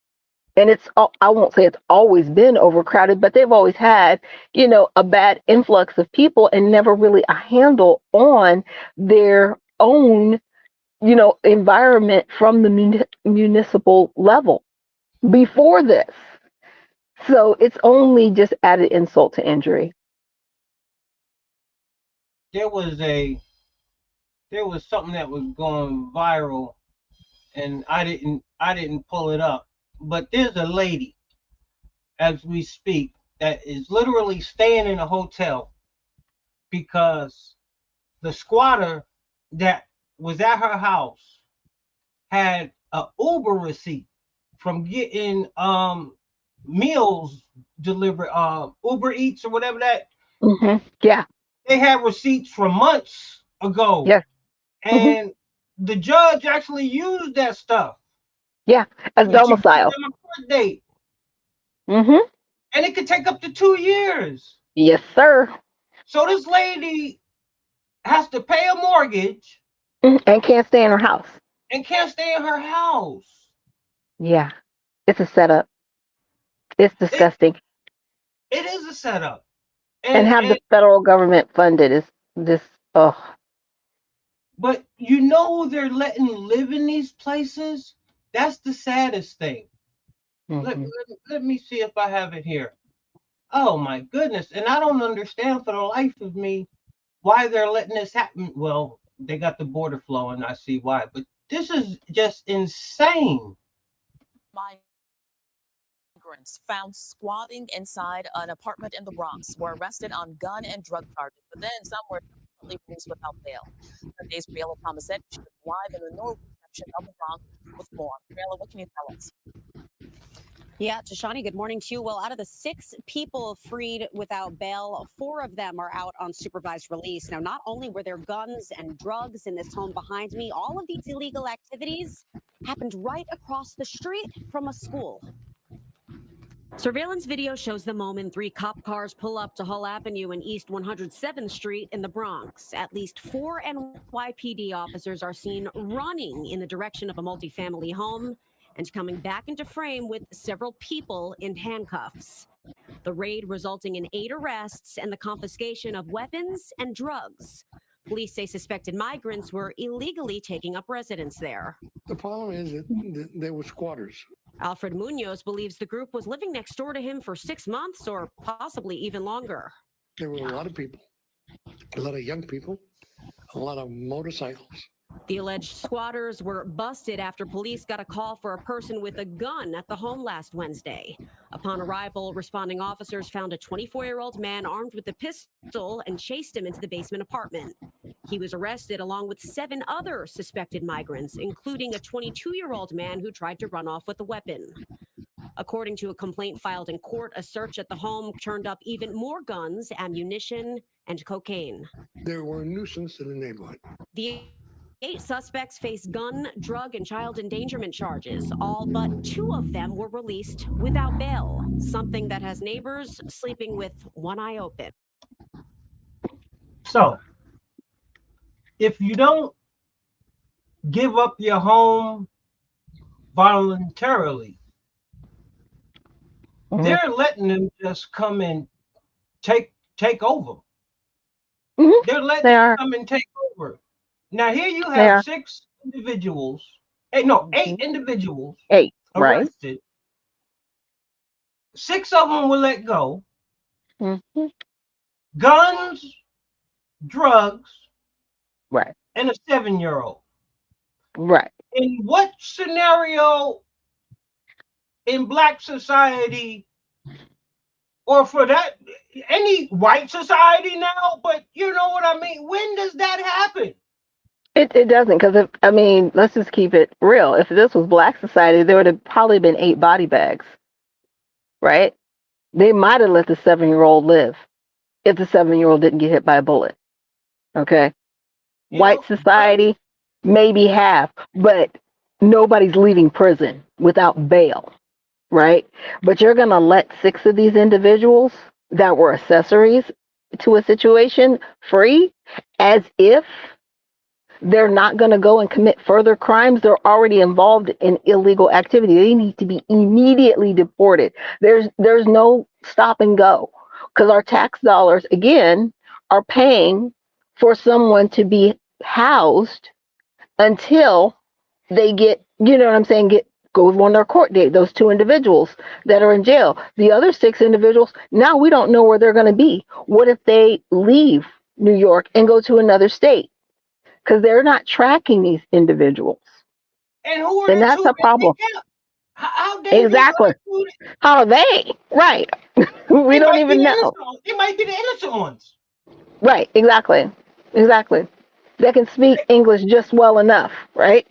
And I won't say it's always been overcrowded, but they've always had, a bad influx of people and never really a handle on their own, environment from the municipal level before this. So it's only just added insult to injury. There was something that was going viral, and I didn't pull it up, but there's a lady, as we speak, that is literally staying in a hotel because the squatter that was at her house had a Uber receipt from getting meals delivered, Uber Eats or whatever that. Yeah. They had receipts from months ago. Yes. And the judge actually used that stuff. Yeah, as But you give domicile. them a court date. Mm-hmm. And it could take up to 2 years. Yes, sir. So this lady has to pay a mortgage And can't stay in her house. and can't stay in her house. Yeah. It's a setup. It's disgusting. It is a setup. And have the federal government funded is this, oh. But you know who they're letting live in these places? That's the saddest thing. Let me see if I have it here. Oh my goodness. And I don't understand for the life of me why they're letting this happen. Well, they got the border flow and I see why. But this is just insane. Migrants found squatting inside an apartment in the Bronx were arrested on gun and drug charges, but then some were released without bail. Sunday's Briella Thomas said she was live in the north section of the Bronx with more. Briella, what can you tell us? Yeah, Tashani, good morning to you. Well, out of the 6 people freed without bail, 4 of them are out on supervised release. Now, not only were there guns and drugs in this home behind me, all of these illegal activities happened right across the street from a school. Surveillance video shows the moment 3 cop cars pull up to Hull Avenue and East 107th Street in the Bronx. At least 4 NYPD officers are seen running in the direction of a multifamily home and coming back into frame with several people in handcuffs. The raid resulting in 8 arrests and the confiscation of weapons and drugs. Police say suspected migrants were illegally taking up residence there. The problem is that they were squatters. Alfred Munoz believes the group was living next door to him for 6 months or possibly even longer. There were a lot of people, a lot of young people, a lot of motorcycles. The alleged squatters were busted after police got a call for a person with a gun at the home last Wednesday. Upon arrival, responding officers found a 24-year-old man armed with a pistol and chased him into the basement apartment. He was arrested along with 7 other suspected migrants, including a 22-year-old man who tried to run off with a weapon. According to a complaint filed in court, a search at the home turned up even more guns, ammunition, and cocaine. They were a nuisance to the neighborhood. The 8 suspects face gun, drug, and child endangerment charges. All but 2 of them were released without bail, something that has neighbors sleeping with one eye open. So, if you don't give up your home voluntarily, they're letting them just come and take over. They're letting them come and take over. Now here you have 6 individuals. 8 individuals. 8, right? Arrested. 6 of them were let go. Guns, drugs, right, and a 7-year-old. Right. In what scenario in Black society, or for that, any white society now, but you know what I mean? When does that happen? It doesn't, because let's just keep it real. If this was Black society, there would have probably been 8 body bags, right? They might have let the 7-year-old live if the 7-year-old didn't get hit by a bullet. Okay, white society maybe have, but nobody's leaving prison without bail, right? But you're gonna let 6 of these individuals that were accessories to a situation free, as if they're not going to go and commit further crimes. They're already involved in illegal activity. They need to be immediately deported. There's no stop and go, because our tax dollars, again, are paying for someone to be housed until they get, you know what I'm saying, go on their court date. Those 2 individuals that are in jail. The other 6 individuals, now we don't know where they're going to be. What if they leave New York and go to another state? Because they're not tracking these individuals. And who are and that's a problem. How dangerous exactly. How are they? Right. We don't even know. It might be the innocent ones. Right, exactly. Exactly. They can speak English just well enough, right?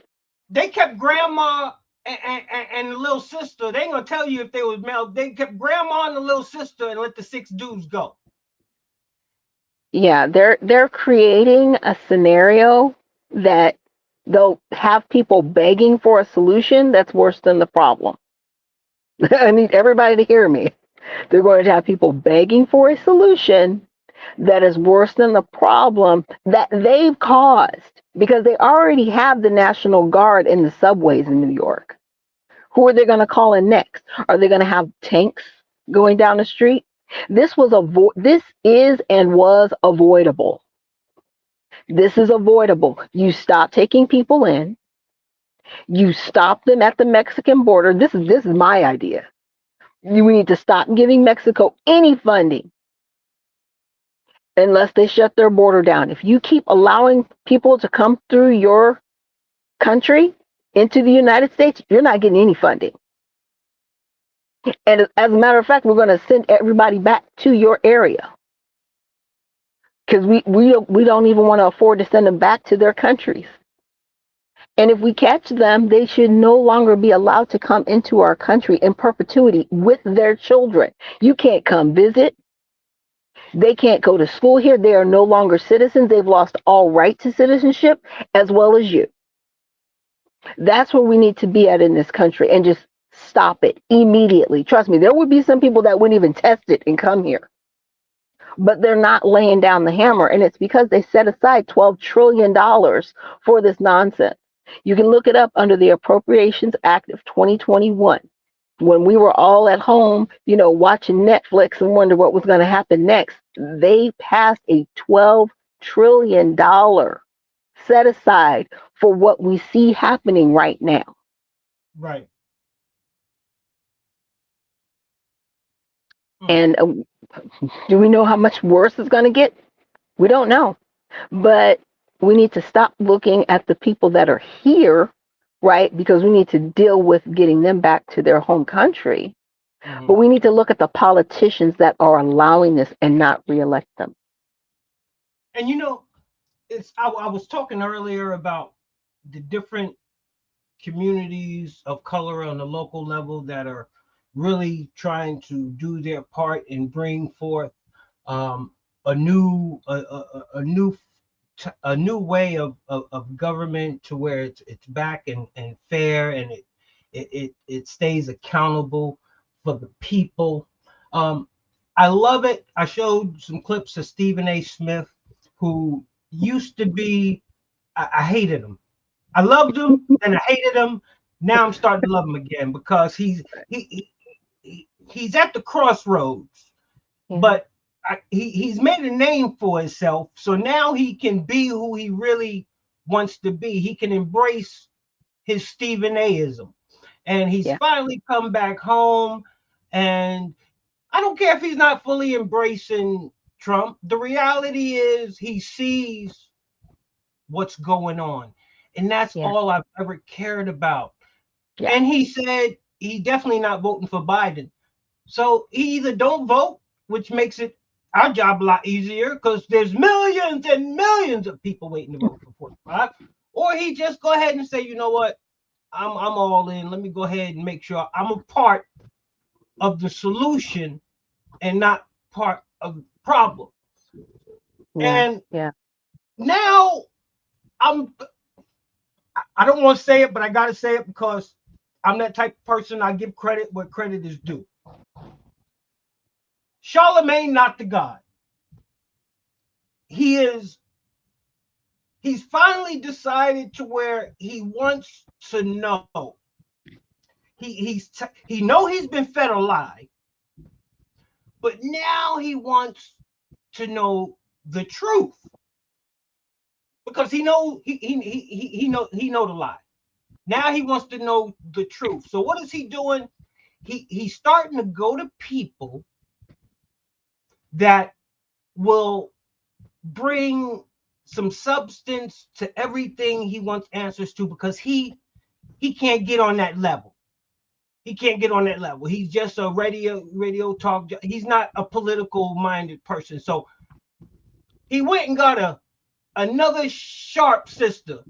They kept grandma and the little sister. They ain't gonna tell you if they was male. They kept grandma and the little sister and let the 6 dudes go. Yeah, they're creating a scenario that they'll have people begging for a solution that's worse than the problem. I need everybody to hear me. They're going to have people begging for a solution that is worse than the problem that they've caused, because they already have the National Guard in the subways in New York. Who are they going to call in next? Are they going to have tanks going down the street? This is and was avoidable. This is avoidable. You stop taking people in. You stop them at the Mexican border. This is my idea. We need to stop giving Mexico any funding unless they shut their border down. If you keep allowing people to come through your country into the United States, you're not getting any funding. And as a matter of fact, we're going to send everybody back to your area, because we don't even want to afford to send them back to their countries. And if we catch them, they should no longer be allowed to come into our country in perpetuity with their children. You can't come visit. They can't go to school here. They are no longer citizens. They've lost all right to citizenship, as well as you. That's where we need to be at in this country, and just stop it immediately. Trust me, there would be some people that wouldn't even test it and come here. But they're not laying down the hammer, and it's because they set aside $12 trillion for this nonsense. You can look it up under the Appropriations Act of 2021. When we were all at home, watching Netflix and wonder what was going to happen next, they passed a $12 trillion set aside for what we see happening right now. Right. And do we know how much worse it's going to get? We don't know. But we need to stop looking at the people that are here, right? Because we need to deal with getting them back to their home country. But we need to look at the politicians that are allowing this and not reelect them. And I was talking earlier about the different communities of color on the local level that are really trying to do their part and bring forth a new way of government, to where it's back and fair, and it stays accountable for the people. I love it. I showed some clips of Stephen A. Smith, who used to be, I hated him. I loved him and I hated him. Now I'm starting to love him again, because he's at the crossroads, but he's made a name for himself. So now he can be who he really wants to be. He can embrace his Stephen A-ism, and he's finally come back home. And I don't care if he's not fully embracing Trump. The reality is he sees what's going on, and that's all I've ever cared about. And he said he definitely not voting for Biden. So he either don't vote, which makes it our job a lot easier, because there's millions and millions of people waiting to vote for 45, or he just go ahead and say, you know what, I'm all in. Let me go ahead and make sure I'm a part of the solution and not part of the problem. And now I don't want to say it, but I got to say it, because I'm that type of person. I give credit where credit is due. Charlemagne, not the God. He's finally decided to where he wants to know. He know he's been fed a lie, but now he wants to know the truth, because he know the lie. Now he wants to know the truth. So what is he doing? He's starting to go to people that will bring some substance to everything he wants answers to, because he can't get on that level. He can't get on that level. He's just a radio talk. He's not a political minded person. So he went and got another sharp sister.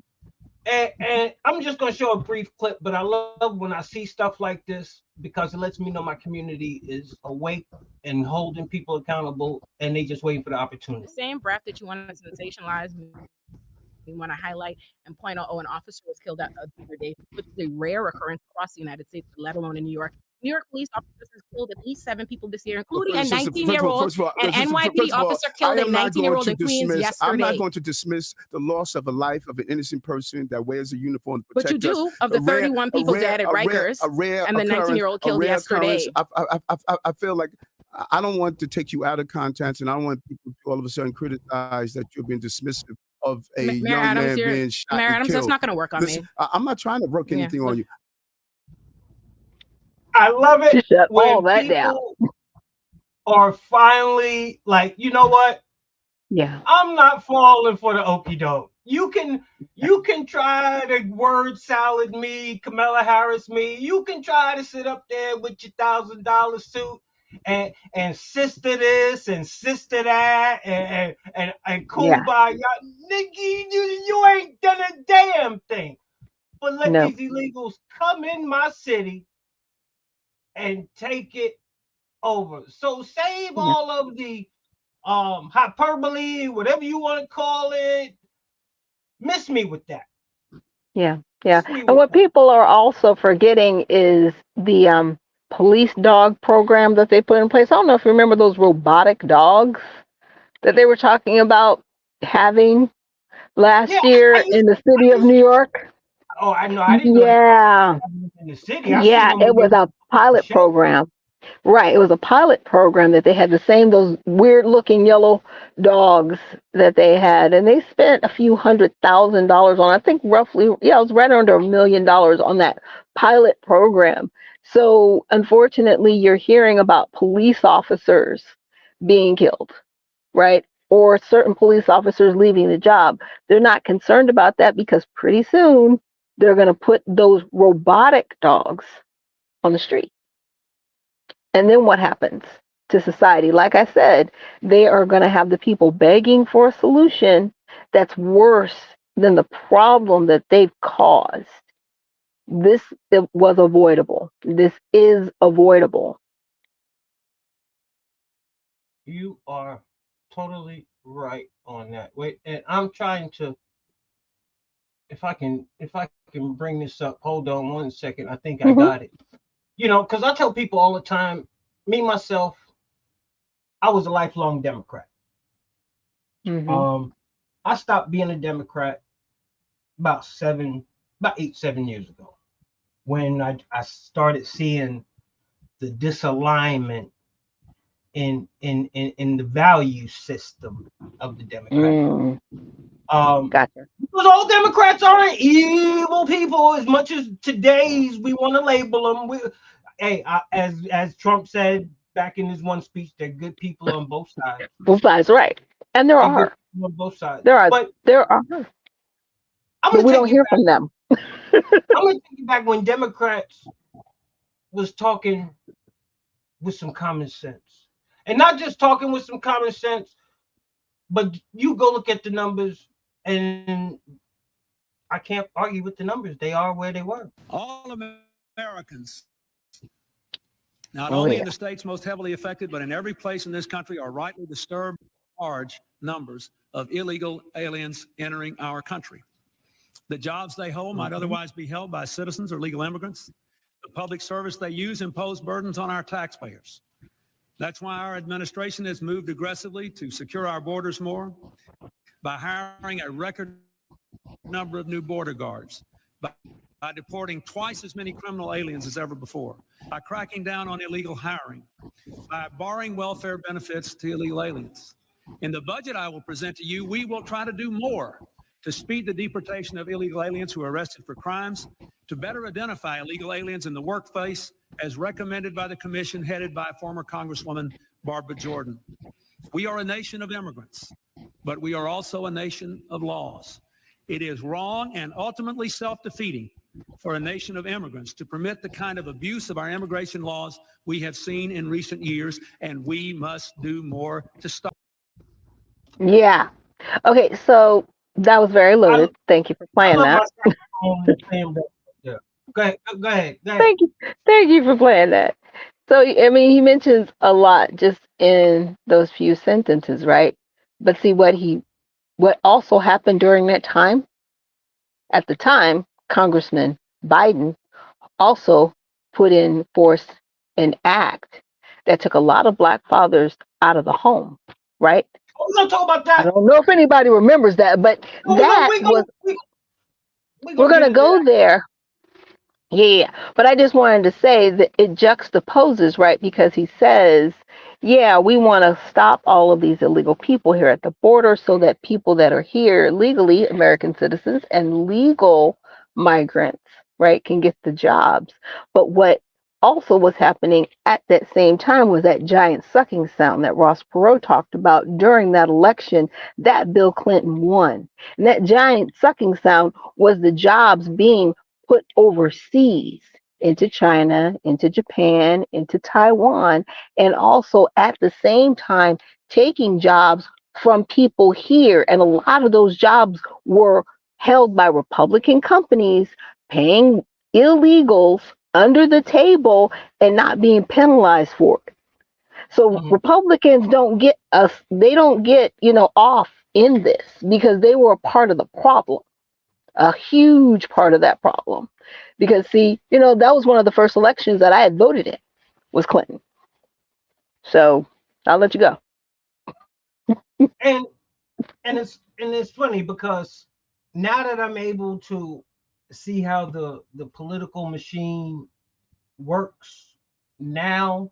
And I'm just going to show a brief clip, but I love when I see stuff like this because it lets me know my community is awake and holding people accountable, and they just waiting for the opportunity. The same breath that you want to sensationalize, we want to highlight and point out, oh, an officer was killed the other day, which is a rare occurrence across the United States, let alone in New York. New York police officers have killed at least 7 people this year, including a 19-year-old. An NYPD officer killed a 19-year-old in Queens yesterday. I'm not going to dismiss the loss of a life of an innocent person that wears a uniform. But you do, of the 31 people dead at Rikers and the 19-year-old killed yesterday. I feel like I don't want to take you out of context, and I don't want people to all of a sudden criticize that you're being dismissive of a young man being shot Mayor and Adams, killed. that's not going to work on me. I'm not trying to work anything on you. I love it shut when all that people are finally like, you know what? Yeah. I'm not falling for the okie doke. You can try to word salad me, Kamala Harris me. You can try to sit up there with your $1,000 suit and sister this and sister that and kumbaya. Nigga, you ain't done a damn thing. But let these illegals come in my city and take it over. So save all of the hyperbole, whatever you want to call it. Miss me with that. Yeah. And what people are also forgetting is the police dog program that they put in place. I don't know if you remember those robotic dogs that they were talking about having last year in the city of New York. Oh, I know. I didn't know in the city. It was a pilot program. Right. It was a pilot program that they had those weird looking yellow dogs that they had. And they spent a few $100,000 on, I think roughly, it was right under $1 million on that pilot program. So unfortunately, you're hearing about police officers being killed, right? Or certain police officers leaving the job. They're not concerned about that because pretty soon they're going to put those robotic dogs on the street. And then what happens to society? Like I said, they are going to have the people begging for a solution that's worse than the problem that they've caused. This was avoidable. This is avoidable. You are totally right on that. Wait, and I'm trying to, if I can bring this up. Hold on one second. I think I got it. You know, because I tell people all the time, me, myself, I was a lifelong Democrat. I stopped being a Democrat about 7 years ago when I started seeing the disalignment in the value system of the Democrat. Gotcha. Because all Democrats aren't evil people as much as today's we want to label them. As Trump said back in his one speech, they're good people on both sides. Both sides, right? And there are on both sides. There are. But we don't hear from them. I'm gonna take you back when Democrats was talking with some common sense, and not just talking with some common sense, but you go look at the numbers, and I can't argue with the numbers. They are where they were. All Americans, not only in the states most heavily affected, but in every place in this country, are rightly disturbed by large numbers of illegal aliens entering our country. The jobs they hold might otherwise be held by citizens or legal immigrants. The public service they use impose burdens on our taxpayers. That's why our administration has moved aggressively to secure our borders more by hiring a record number of new border guards, by deporting twice as many criminal aliens as ever before, by cracking down on illegal hiring, by barring welfare benefits to illegal aliens. In the budget I will present to you, we will try to do more to speed the deportation of illegal aliens who are arrested for crimes, to better identify illegal aliens in the workplace as recommended by the commission headed by former Congresswoman Barbara Jordan. We are a nation of immigrants, but we are also a nation of laws. It is wrong and ultimately self-defeating for a nation of immigrants to permit the kind of abuse of our immigration laws we have seen in recent years, and we must do more to stop. Yeah. Okay, so that was very loaded. Thank you for I playing love my that. saxophone playing back there. Go ahead. Go ahead. Go ahead. Thank you for playing that. So I mean, he mentions a lot just in those few sentences, right? But see what also happened during that time. At the time, Congressman Biden also put in force an act that took a lot of black fathers out of the home, right? We're gonna talk about I that. don't know if anybody remembers that, but No, that was we we're gonna get gonna into go that. there. Yeah, but I just wanted to say that it juxtaposes, right? Because he says, yeah, we want to stop all of these illegal people here at the border so that people that are here legally, American citizens and legal migrants, right, can get the jobs. But what also was happening at that same time was that giant sucking sound that Ross Perot talked about during that election that Bill Clinton won. And that giant sucking sound was the jobs being put overseas into China, into Japan, into Taiwan, and also at the same time taking jobs from people here. And a lot of those jobs were held by Republican companies paying illegals under the table and not being penalized for it. So Republicans don't get us, they don't get, off in this because they were a part of the problem, a huge part of that problem. Because see, that was one of the first elections that I had voted in was Clinton. So I'll let you go. And it's funny because now that I'm able to see how the political machine works now,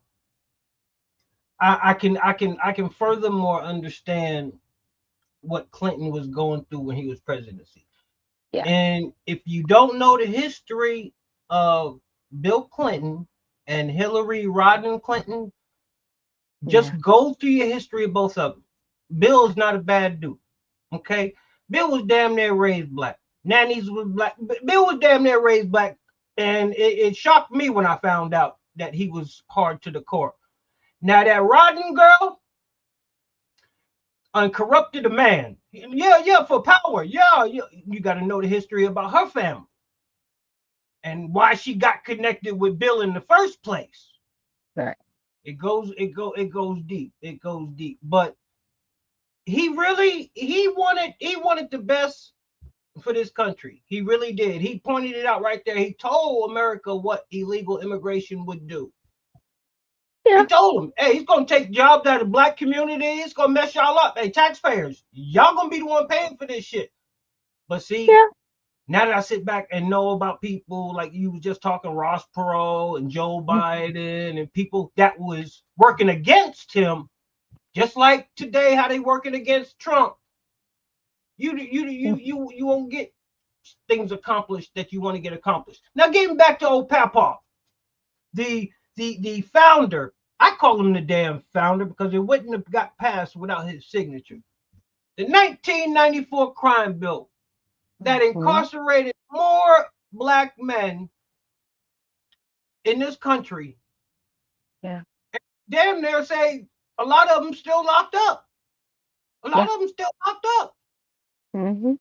I can furthermore understand what Clinton was going through when he was presidency. Yeah. And if you don't know the history of Bill Clinton and Hillary Rodham Clinton, just go through your history of both of them. Bill is not a bad dude. Okay. Bill was damn near raised black. Nannies was black. Bill was damn near raised black. And it shocked me when I found out that he was hard to the core. Now that Rodham girl uncorrupted a man. Yeah, for power. Yeah, you got to know the history about her family and why she got connected with Bill in the first place. Right. It goes deep. It goes deep. But he wanted the best for this country. He really did. He pointed it out right there. He told America what illegal immigration would do. Yeah. He told them, hey, he's gonna take jobs out of the black community. It's gonna mess y'all up. Hey, taxpayers, y'all gonna be the one paying for this shit. But see, now that I sit back and know about people like you was just talking, Ross Perot and Joe Biden and people that was working against him, just like today, how they working against Trump. You won't get things accomplished that you want to get accomplished. Now, getting back to old Papa, the founder. I call him the damn founder because it wouldn't have got passed without his signature. The 1994 crime bill that incarcerated more black men in this country. Yeah. Damn near say a lot of them still locked up. A lot of them still locked up. Mm-hmm.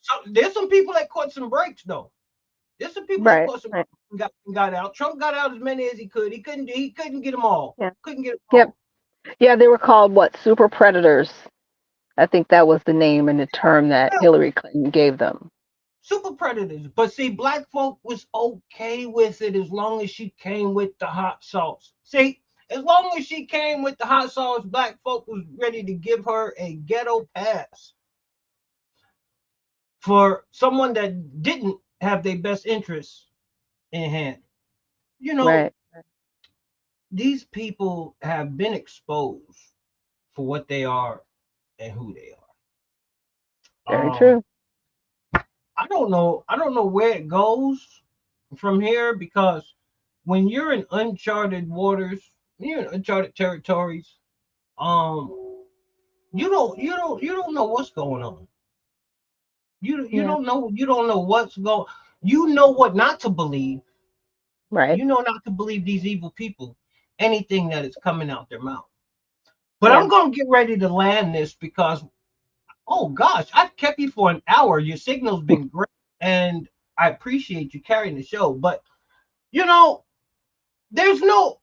So there's some people that caught some breaks though. There's some people that caught some breaks and got out. Trump got out as many as he could. He couldn't get them all. Yeah. Couldn't get them all. Yeah, they were called what? Super predators. I think that was the name and the term that Hillary Clinton gave them. Super predators. But see, black folk was okay with it as long as she came with the hot sauce. See, as long as she came with the hot sauce, black folk was ready to give her a ghetto pass. For someone that didn't have their best interests in hand. These people have been exposed for what they are and who they are. Very true. I don't know where it goes from here because when you're in uncharted waters, you're in uncharted territories, you don't know what's going on. You don't know what's going. you know what not to believe. Right. You know not to believe these evil people, anything that is coming out their mouth. But Yeah. I'm going to get ready to land this because, oh gosh, I've kept you for an hour. Your signal's been great, and I appreciate you carrying the show. But, you know, there's no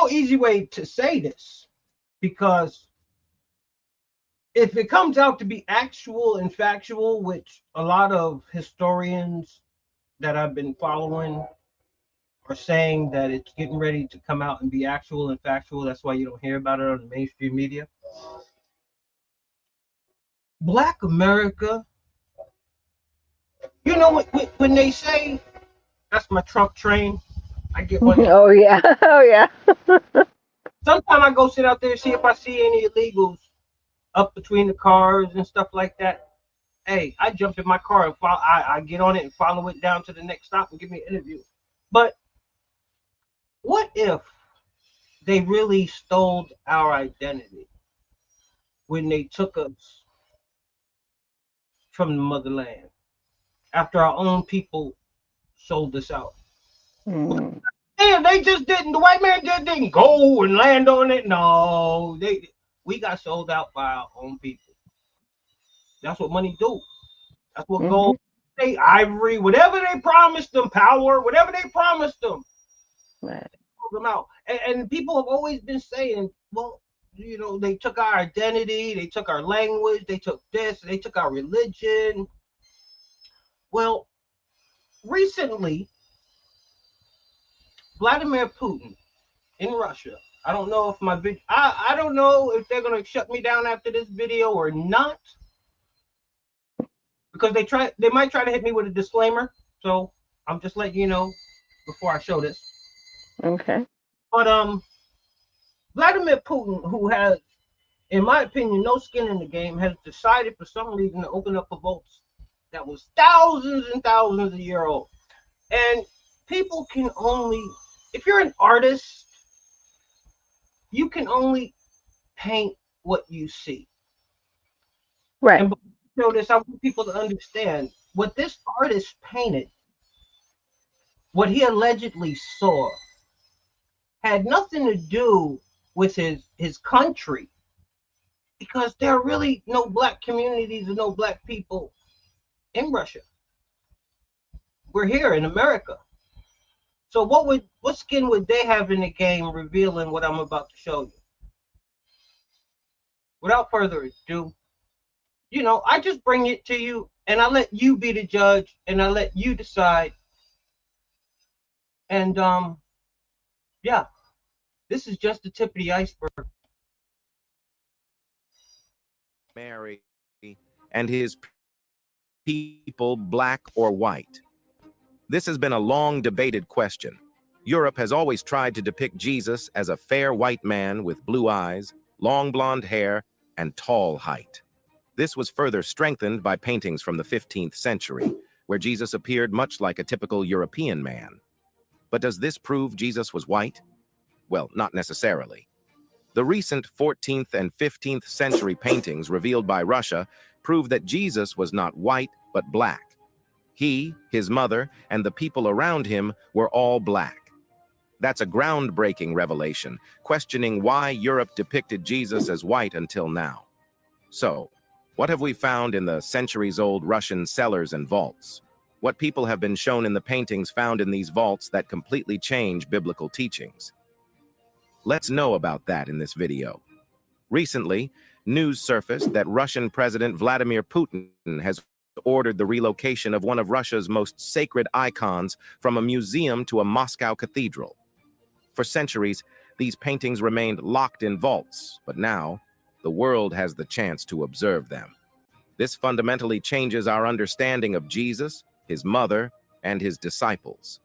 easy way to say this, because if it comes out to be actual and factual, which a lot of historians that I've been following are saying that it's getting ready to come out and be actual and factual. That's why you don't hear about it on the mainstream media. Black America, you know, when they say, that's my Trump train, I get one. Oh yeah. Oh yeah. Sometimes I go sit out there and see if I see any illegals up between the cars and stuff like that. Hey, I jump in my car and follow. I get on it and follow it down to the next stop and give me an interview. But what if they really stole our identity when they took us from the motherland after our own people sold us out? Mm. Damn, they just didn't. The white man just didn't go and land on it. No, we got sold out by our own people. That's what money do. That's what gold, they ivory, whatever they promised them, power, whatever they promised them. Right. Them out. And people have always been saying, well, you know, they took our identity, they took our language, they took this, they took our religion. Well, recently, Vladimir Putin in Russia. I don't know if I don't know if they're gonna shut me down after this video or not, because they might try to hit me with a disclaimer. So I'm just letting you know before I show this. Okay. But Vladimir Putin, who has, in my opinion, no skin in the game, has decided for some reason to open up a vault that was thousands and thousands of years old. And people can only, if you're an artist, you can only paint what you see. Right. And before I show this, I want people to understand what this artist painted, what he allegedly saw, had nothing to do with his country, because there are really no black communities and no black people in Russia. We're here in America. So what skin would they have in the game revealing what I'm about to show you? Without further ado, you know, I just bring it to you and I let you be the judge and I let you decide. And yeah, this is just the tip of the iceberg. Mary and his people black or white? This has been a long debated question. Europe has always tried to depict Jesus as a fair white man with blue eyes, long blonde hair, and tall height. This was further strengthened by paintings from the 15th century, where Jesus appeared much like a typical European man. But does this prove Jesus was white? Well, not necessarily. The recent 14th and 15th century paintings revealed by Russia prove that Jesus was not white, but black. He, his mother, and the people around him were all black. That's a groundbreaking revelation, questioning why Europe depicted Jesus as white until now. So, what have we found in the centuries-old Russian cellars and vaults? What people have been shown in the paintings found in these vaults that completely change biblical teachings? Let's know about that in this video. Recently, news surfaced that Russian President Vladimir Putin has ordered the relocation of one of Russia's most sacred icons from a museum to a Moscow cathedral. For centuries, these paintings remained locked in vaults, but now, the world has the chance to observe them. This fundamentally changes our understanding of Jesus, his mother, and his disciples.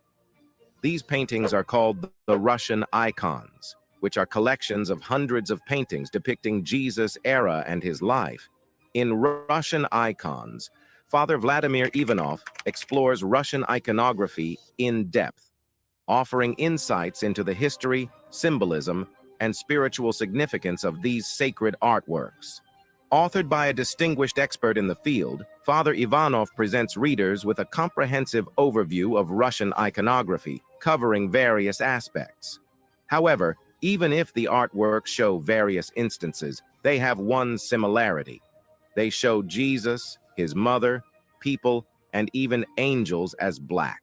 These paintings are called the Russian icons, which are collections of hundreds of paintings depicting Jesus' era and his life. In Russian icons, Father Vladimir Ivanov explores Russian iconography in depth, offering insights into the history, symbolism, and spiritual significance of these sacred artworks. Authored by a distinguished expert in the field, Father Ivanov presents readers with a comprehensive overview of Russian iconography, covering various aspects. However, even if the artworks show various instances, they have one similarity. They show Jesus, his mother, people, and even angels as black.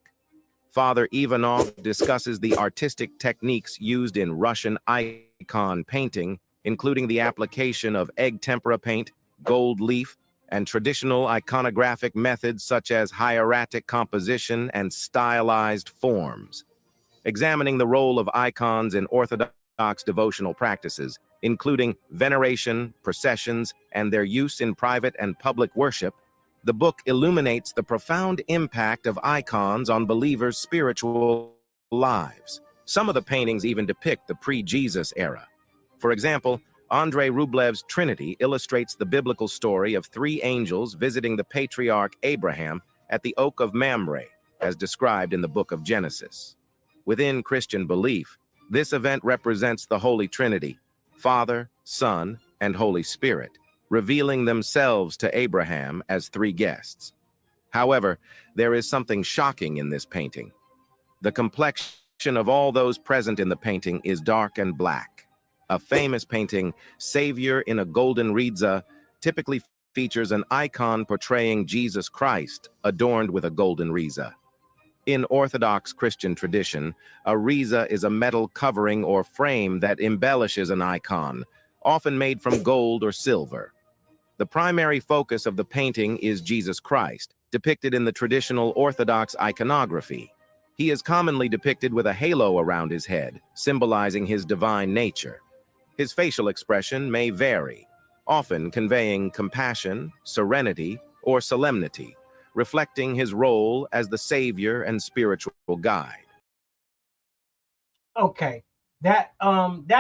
Father Ivanov discusses the artistic techniques used in Russian icon painting, including the application of egg tempera paint, gold leaf, and traditional iconographic methods such as hieratic composition and stylized forms. Examining the role of icons in Orthodox devotional practices, including veneration, processions, and their use in private and public worship, the book illuminates the profound impact of icons on believers' spiritual lives. Some of the paintings even depict the pre-Jesus era. For example, Andrei Rublev's Trinity illustrates the biblical story of three angels visiting the patriarch Abraham at the Oak of Mamre, as described in the book of Genesis. Within Christian belief, this event represents the Holy Trinity, Father, Son, and Holy Spirit, revealing themselves to Abraham as three guests. However, there is something shocking in this painting. The complexion of all those present in the painting is dark and black. A famous painting, Savior in a Golden Riza, typically features an icon portraying Jesus Christ adorned with a golden riza. In Orthodox Christian tradition, a riza is a metal covering or frame that embellishes an icon, often made from gold or silver. The primary focus of the painting is Jesus Christ, depicted in the traditional Orthodox iconography. He is commonly depicted with a halo around his head, symbolizing his divine nature. His facial expression may vary, often conveying compassion, serenity, or solemnity, reflecting his role as the savior and spiritual guide. Okay, that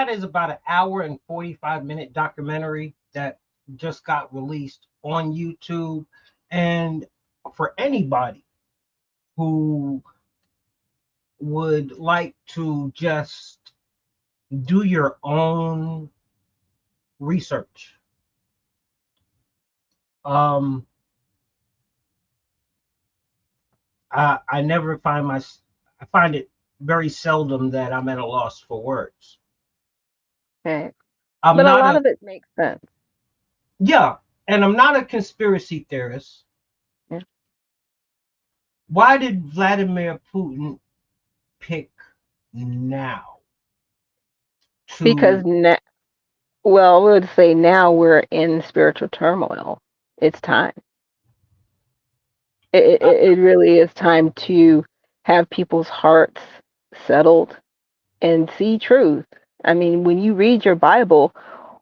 is about an hour and 45-minute documentary that just got released on YouTube. And for anybody who would like to just do your own research, I never find I find it very seldom that I'm at a loss for words. Okay. I'm But a not lot of it makes sense. Yeah, and I'm not a conspiracy theorist. Yeah. Why did Vladimir Putin pick now? Because well, we would say now we're in spiritual turmoil. It's time. It really is time to have people's hearts settled and see truth. I mean, when you read your Bible,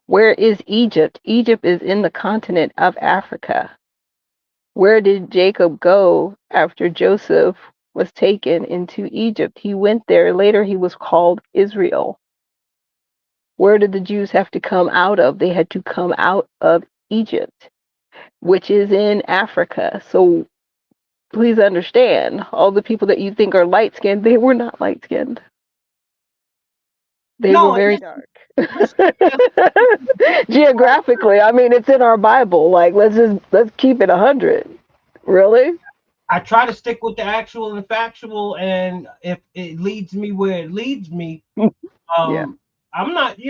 where is Egypt? Egypt is in the continent of Africa. Where did Jacob go after Joseph was taken into Egypt? He went there. Later, he was called Israel. Where did the Jews have to come out of? They had to come out of Egypt, which is in Africa. So please understand, all the people that you think are light-skinned, they were not light-skinned. They were very dark. Geographically, I mean, it's in our Bible. Like, let's keep it 100. Really? I try to stick with the actual and the factual, and if it leads me where it leads me, Yeah. I'm not,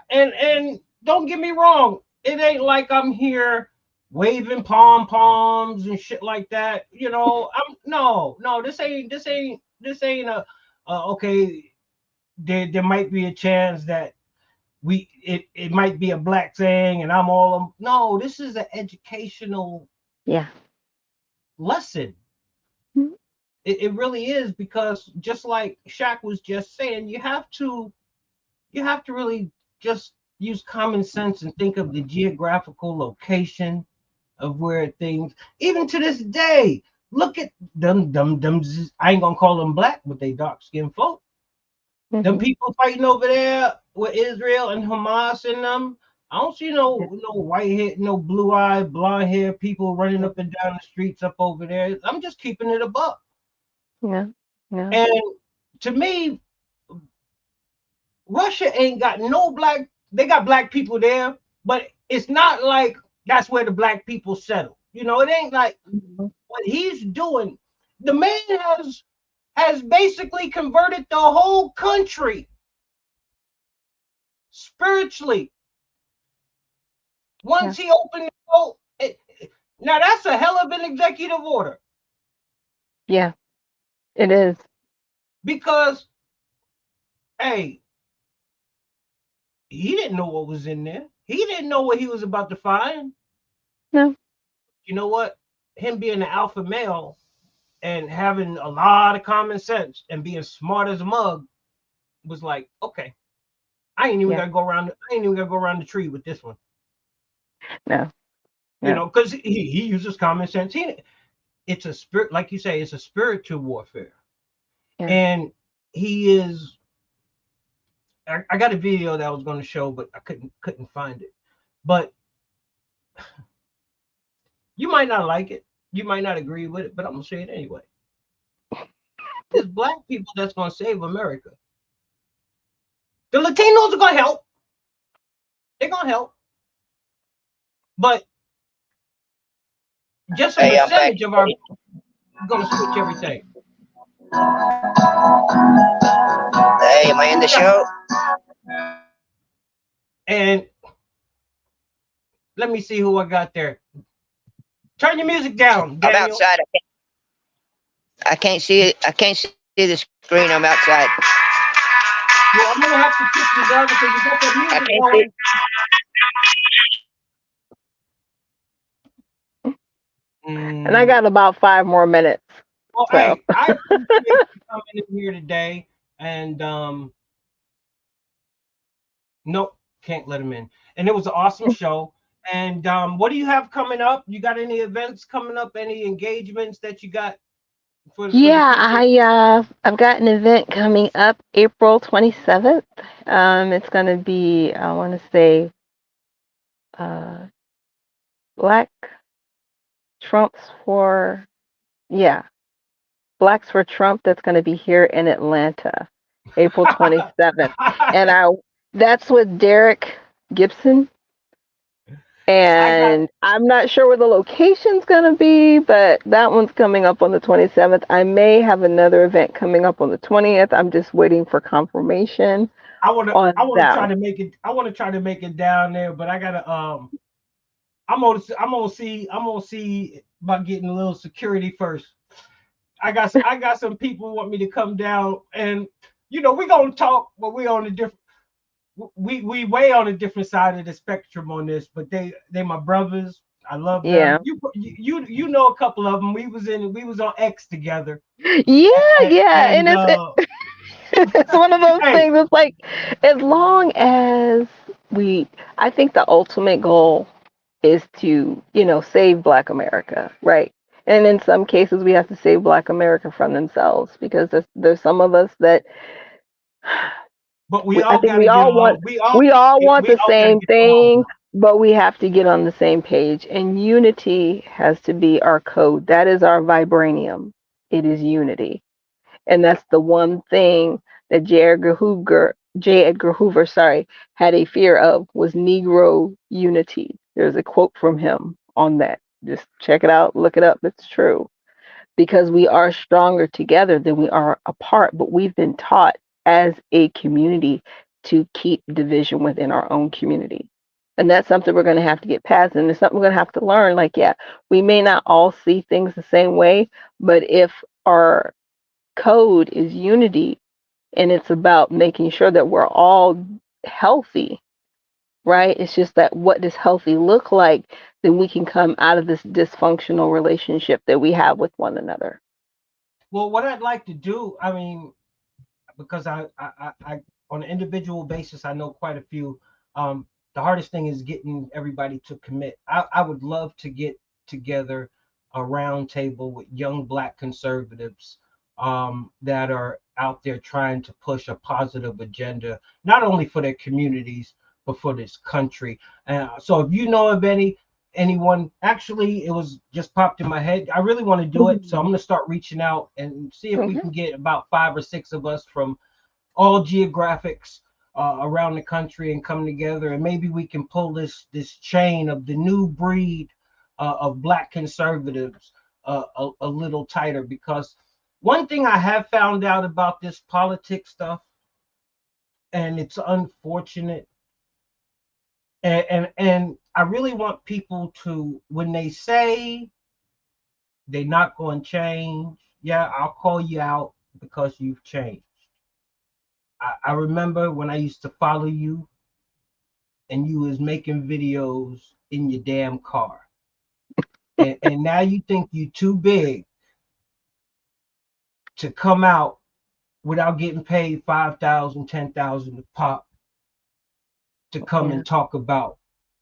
and don't get me wrong, it ain't like I'm here waving poms and shit like that. No, this ain't a okay. There might be a chance that it might be a black saying, and I'm all no. This is an educational lesson. It really is, because just like Shaq was just saying, you have to really just use common sense and think of the geographical location of where things, even to this day, look at them, I ain't gonna call them black, but they dark skinned folk. Them people fighting over there with Israel and Hamas and them. I don't see no white hair, no blue-eyed, blonde hair people running up and down the streets up over there. I'm just keeping it a buck. Yeah. And to me, Russia ain't got no black. They got black people there, but it's not like that's where the black people settle. You know, it ain't like what he's doing. The man has basically converted the whole country spiritually. Once he opened the door, now that's a hell of an executive order. Yeah, it is. Because, hey, he didn't know what was in there. He didn't know what he was about to find. No. You know what? Him being an alpha male and having a lot of common sense and being smart as a mug was like, okay, I ain't even gotta go around. I ain't even gotta go around the tree with this one. No. You know, because he uses common sense. It's a spirit, like you say, it's a spiritual warfare, and he is. I got a video that I was going to show, but I couldn't find it. But you might not like it, you might not agree with it, but I'm gonna say it anyway. There's black people that's gonna save America. The Latinos are gonna help. They're gonna help, but just a percentage of our gonna switch everything. Hey, am I in the show? And let me see who I got there. Turn your music down, Daniel. I'm outside. I can't see it. I can't see the screen. I'm outside. Well, I'm gonna have to kick you down because you got that music going. And I got about 5 more minutes. Well, so. hey, I appreciate you coming in here today. And nope, can't let him in. And it was an awesome show. And what do you have coming up? You got any events coming up? Any engagements that you got? I've got an event coming up April 27th. It's going to be, I want to say, Black Trumps for, Blacks for Trump. That's going to be here in Atlanta, April 27th. And that's with Derek Gibson. And I'm not sure where the location's going to be, but that one's coming up on the 27th. I may have another event coming up on the 20th. I'm just waiting for confirmation. I want to try to make it. I want to try to make it down there, but I gotta. I'm gonna see about getting a little security first. I got some people who want me to come down, and we're gonna talk, but we on a different. We way on a different side of the spectrum on this, but they my brothers. I love them. Yeah. You know a couple of them. We was on X together. Yeah, and it's one of those things. It's like, as long as I think the ultimate goal is to save Black America, right? And in some cases, we have to save Black America from themselves, because there's some of us that. But we all want the same thing, but we have to get on the same page. And unity has to be our code. That is our vibranium. It is unity. And that's the one thing that J. Edgar Hoover, had a fear of, was Negro unity. There's a quote from him on that. Just check it out, look it up. It's true. Because we are stronger together than we are apart, but we've been taught as a community to keep division within our own community. And that's something we're going to have to get past. And it's something we're going to have to learn. Like, we may not all see things the same way, but if our code is unity and it's about making sure that we're all healthy, right? It's just that, what does healthy look like? Then we can come out of this dysfunctional relationship that we have with one another. Well, what I'd like to do, because I on an individual basis, I know quite a few. The hardest thing is getting everybody to commit. I would love to get together a round table with young Black conservatives that are out there trying to push a positive agenda, not only for their communities, but for this country. So if you know of anyone, actually, it was just popped in my head. I really want to do it. So I'm going to start reaching out and see if we can get about 5 or 6 of us from all geographics, around the country and come together, and maybe we can pull this chain of the new breed of Black conservatives a little tighter. Because one thing I have found out about this politics stuff, and it's unfortunate, and I really want people to, when they say they're not going to change, yeah, I'll call you out because you've changed. I remember when I used to follow you and you was making videos in your damn car. And now you think you're too big to come out without getting paid $5,000, $10,000 to pop to come and talk about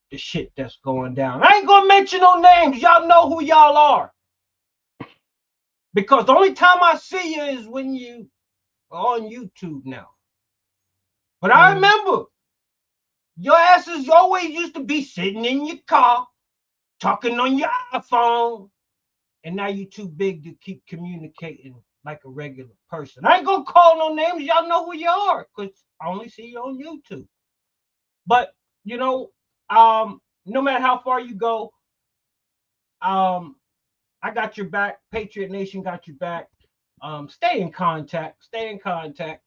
the shit that's going down. I ain't gonna mention no names. Y'all know who y'all are. Because the only time I see you is when you are on YouTube now. But I remember your asses always used to be sitting in your car, talking on your iPhone, and now you're too big to keep communicating like a regular person. I ain't gonna call no names. Y'all know who you are, because I only see you on YouTube. But you know, no matter how far you go, I got your back. Patriot Nation got your back. Stay in contact. Stay in contact.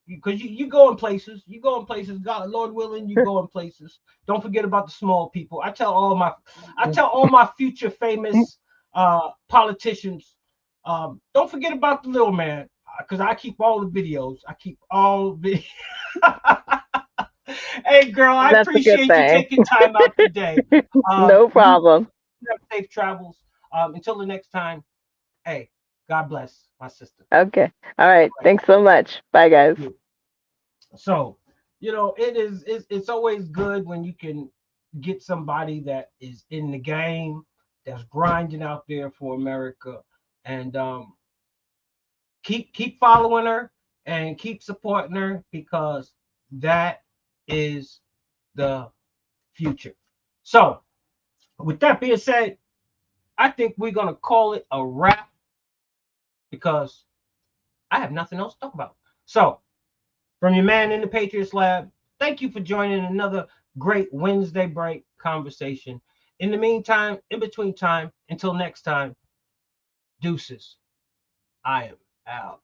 Because you go in places. You go in places. God, Lord willing, you go in places. Don't forget about the small people. I tell all my future famous politicians, don't forget about the little man, because I keep all the videos. I keep all the. Hey, girl, I appreciate you taking time out today. No problem. Have safe travels. Until the next time, hey, God bless, my sister. Okay. All right. Thanks so much. Bye, guys. So, you know, it's always good when you can get somebody that is in the game, that's grinding out there for America, and keep following her and keep supporting her, because that is the future. So, with that being said, I think we're gonna call it a wrap, because I have nothing else to talk about. So, from your man in the Patriots Lab, thank you for joining another great Wednesday break conversation. In the meantime, in between time, until next time, deuces. I am out.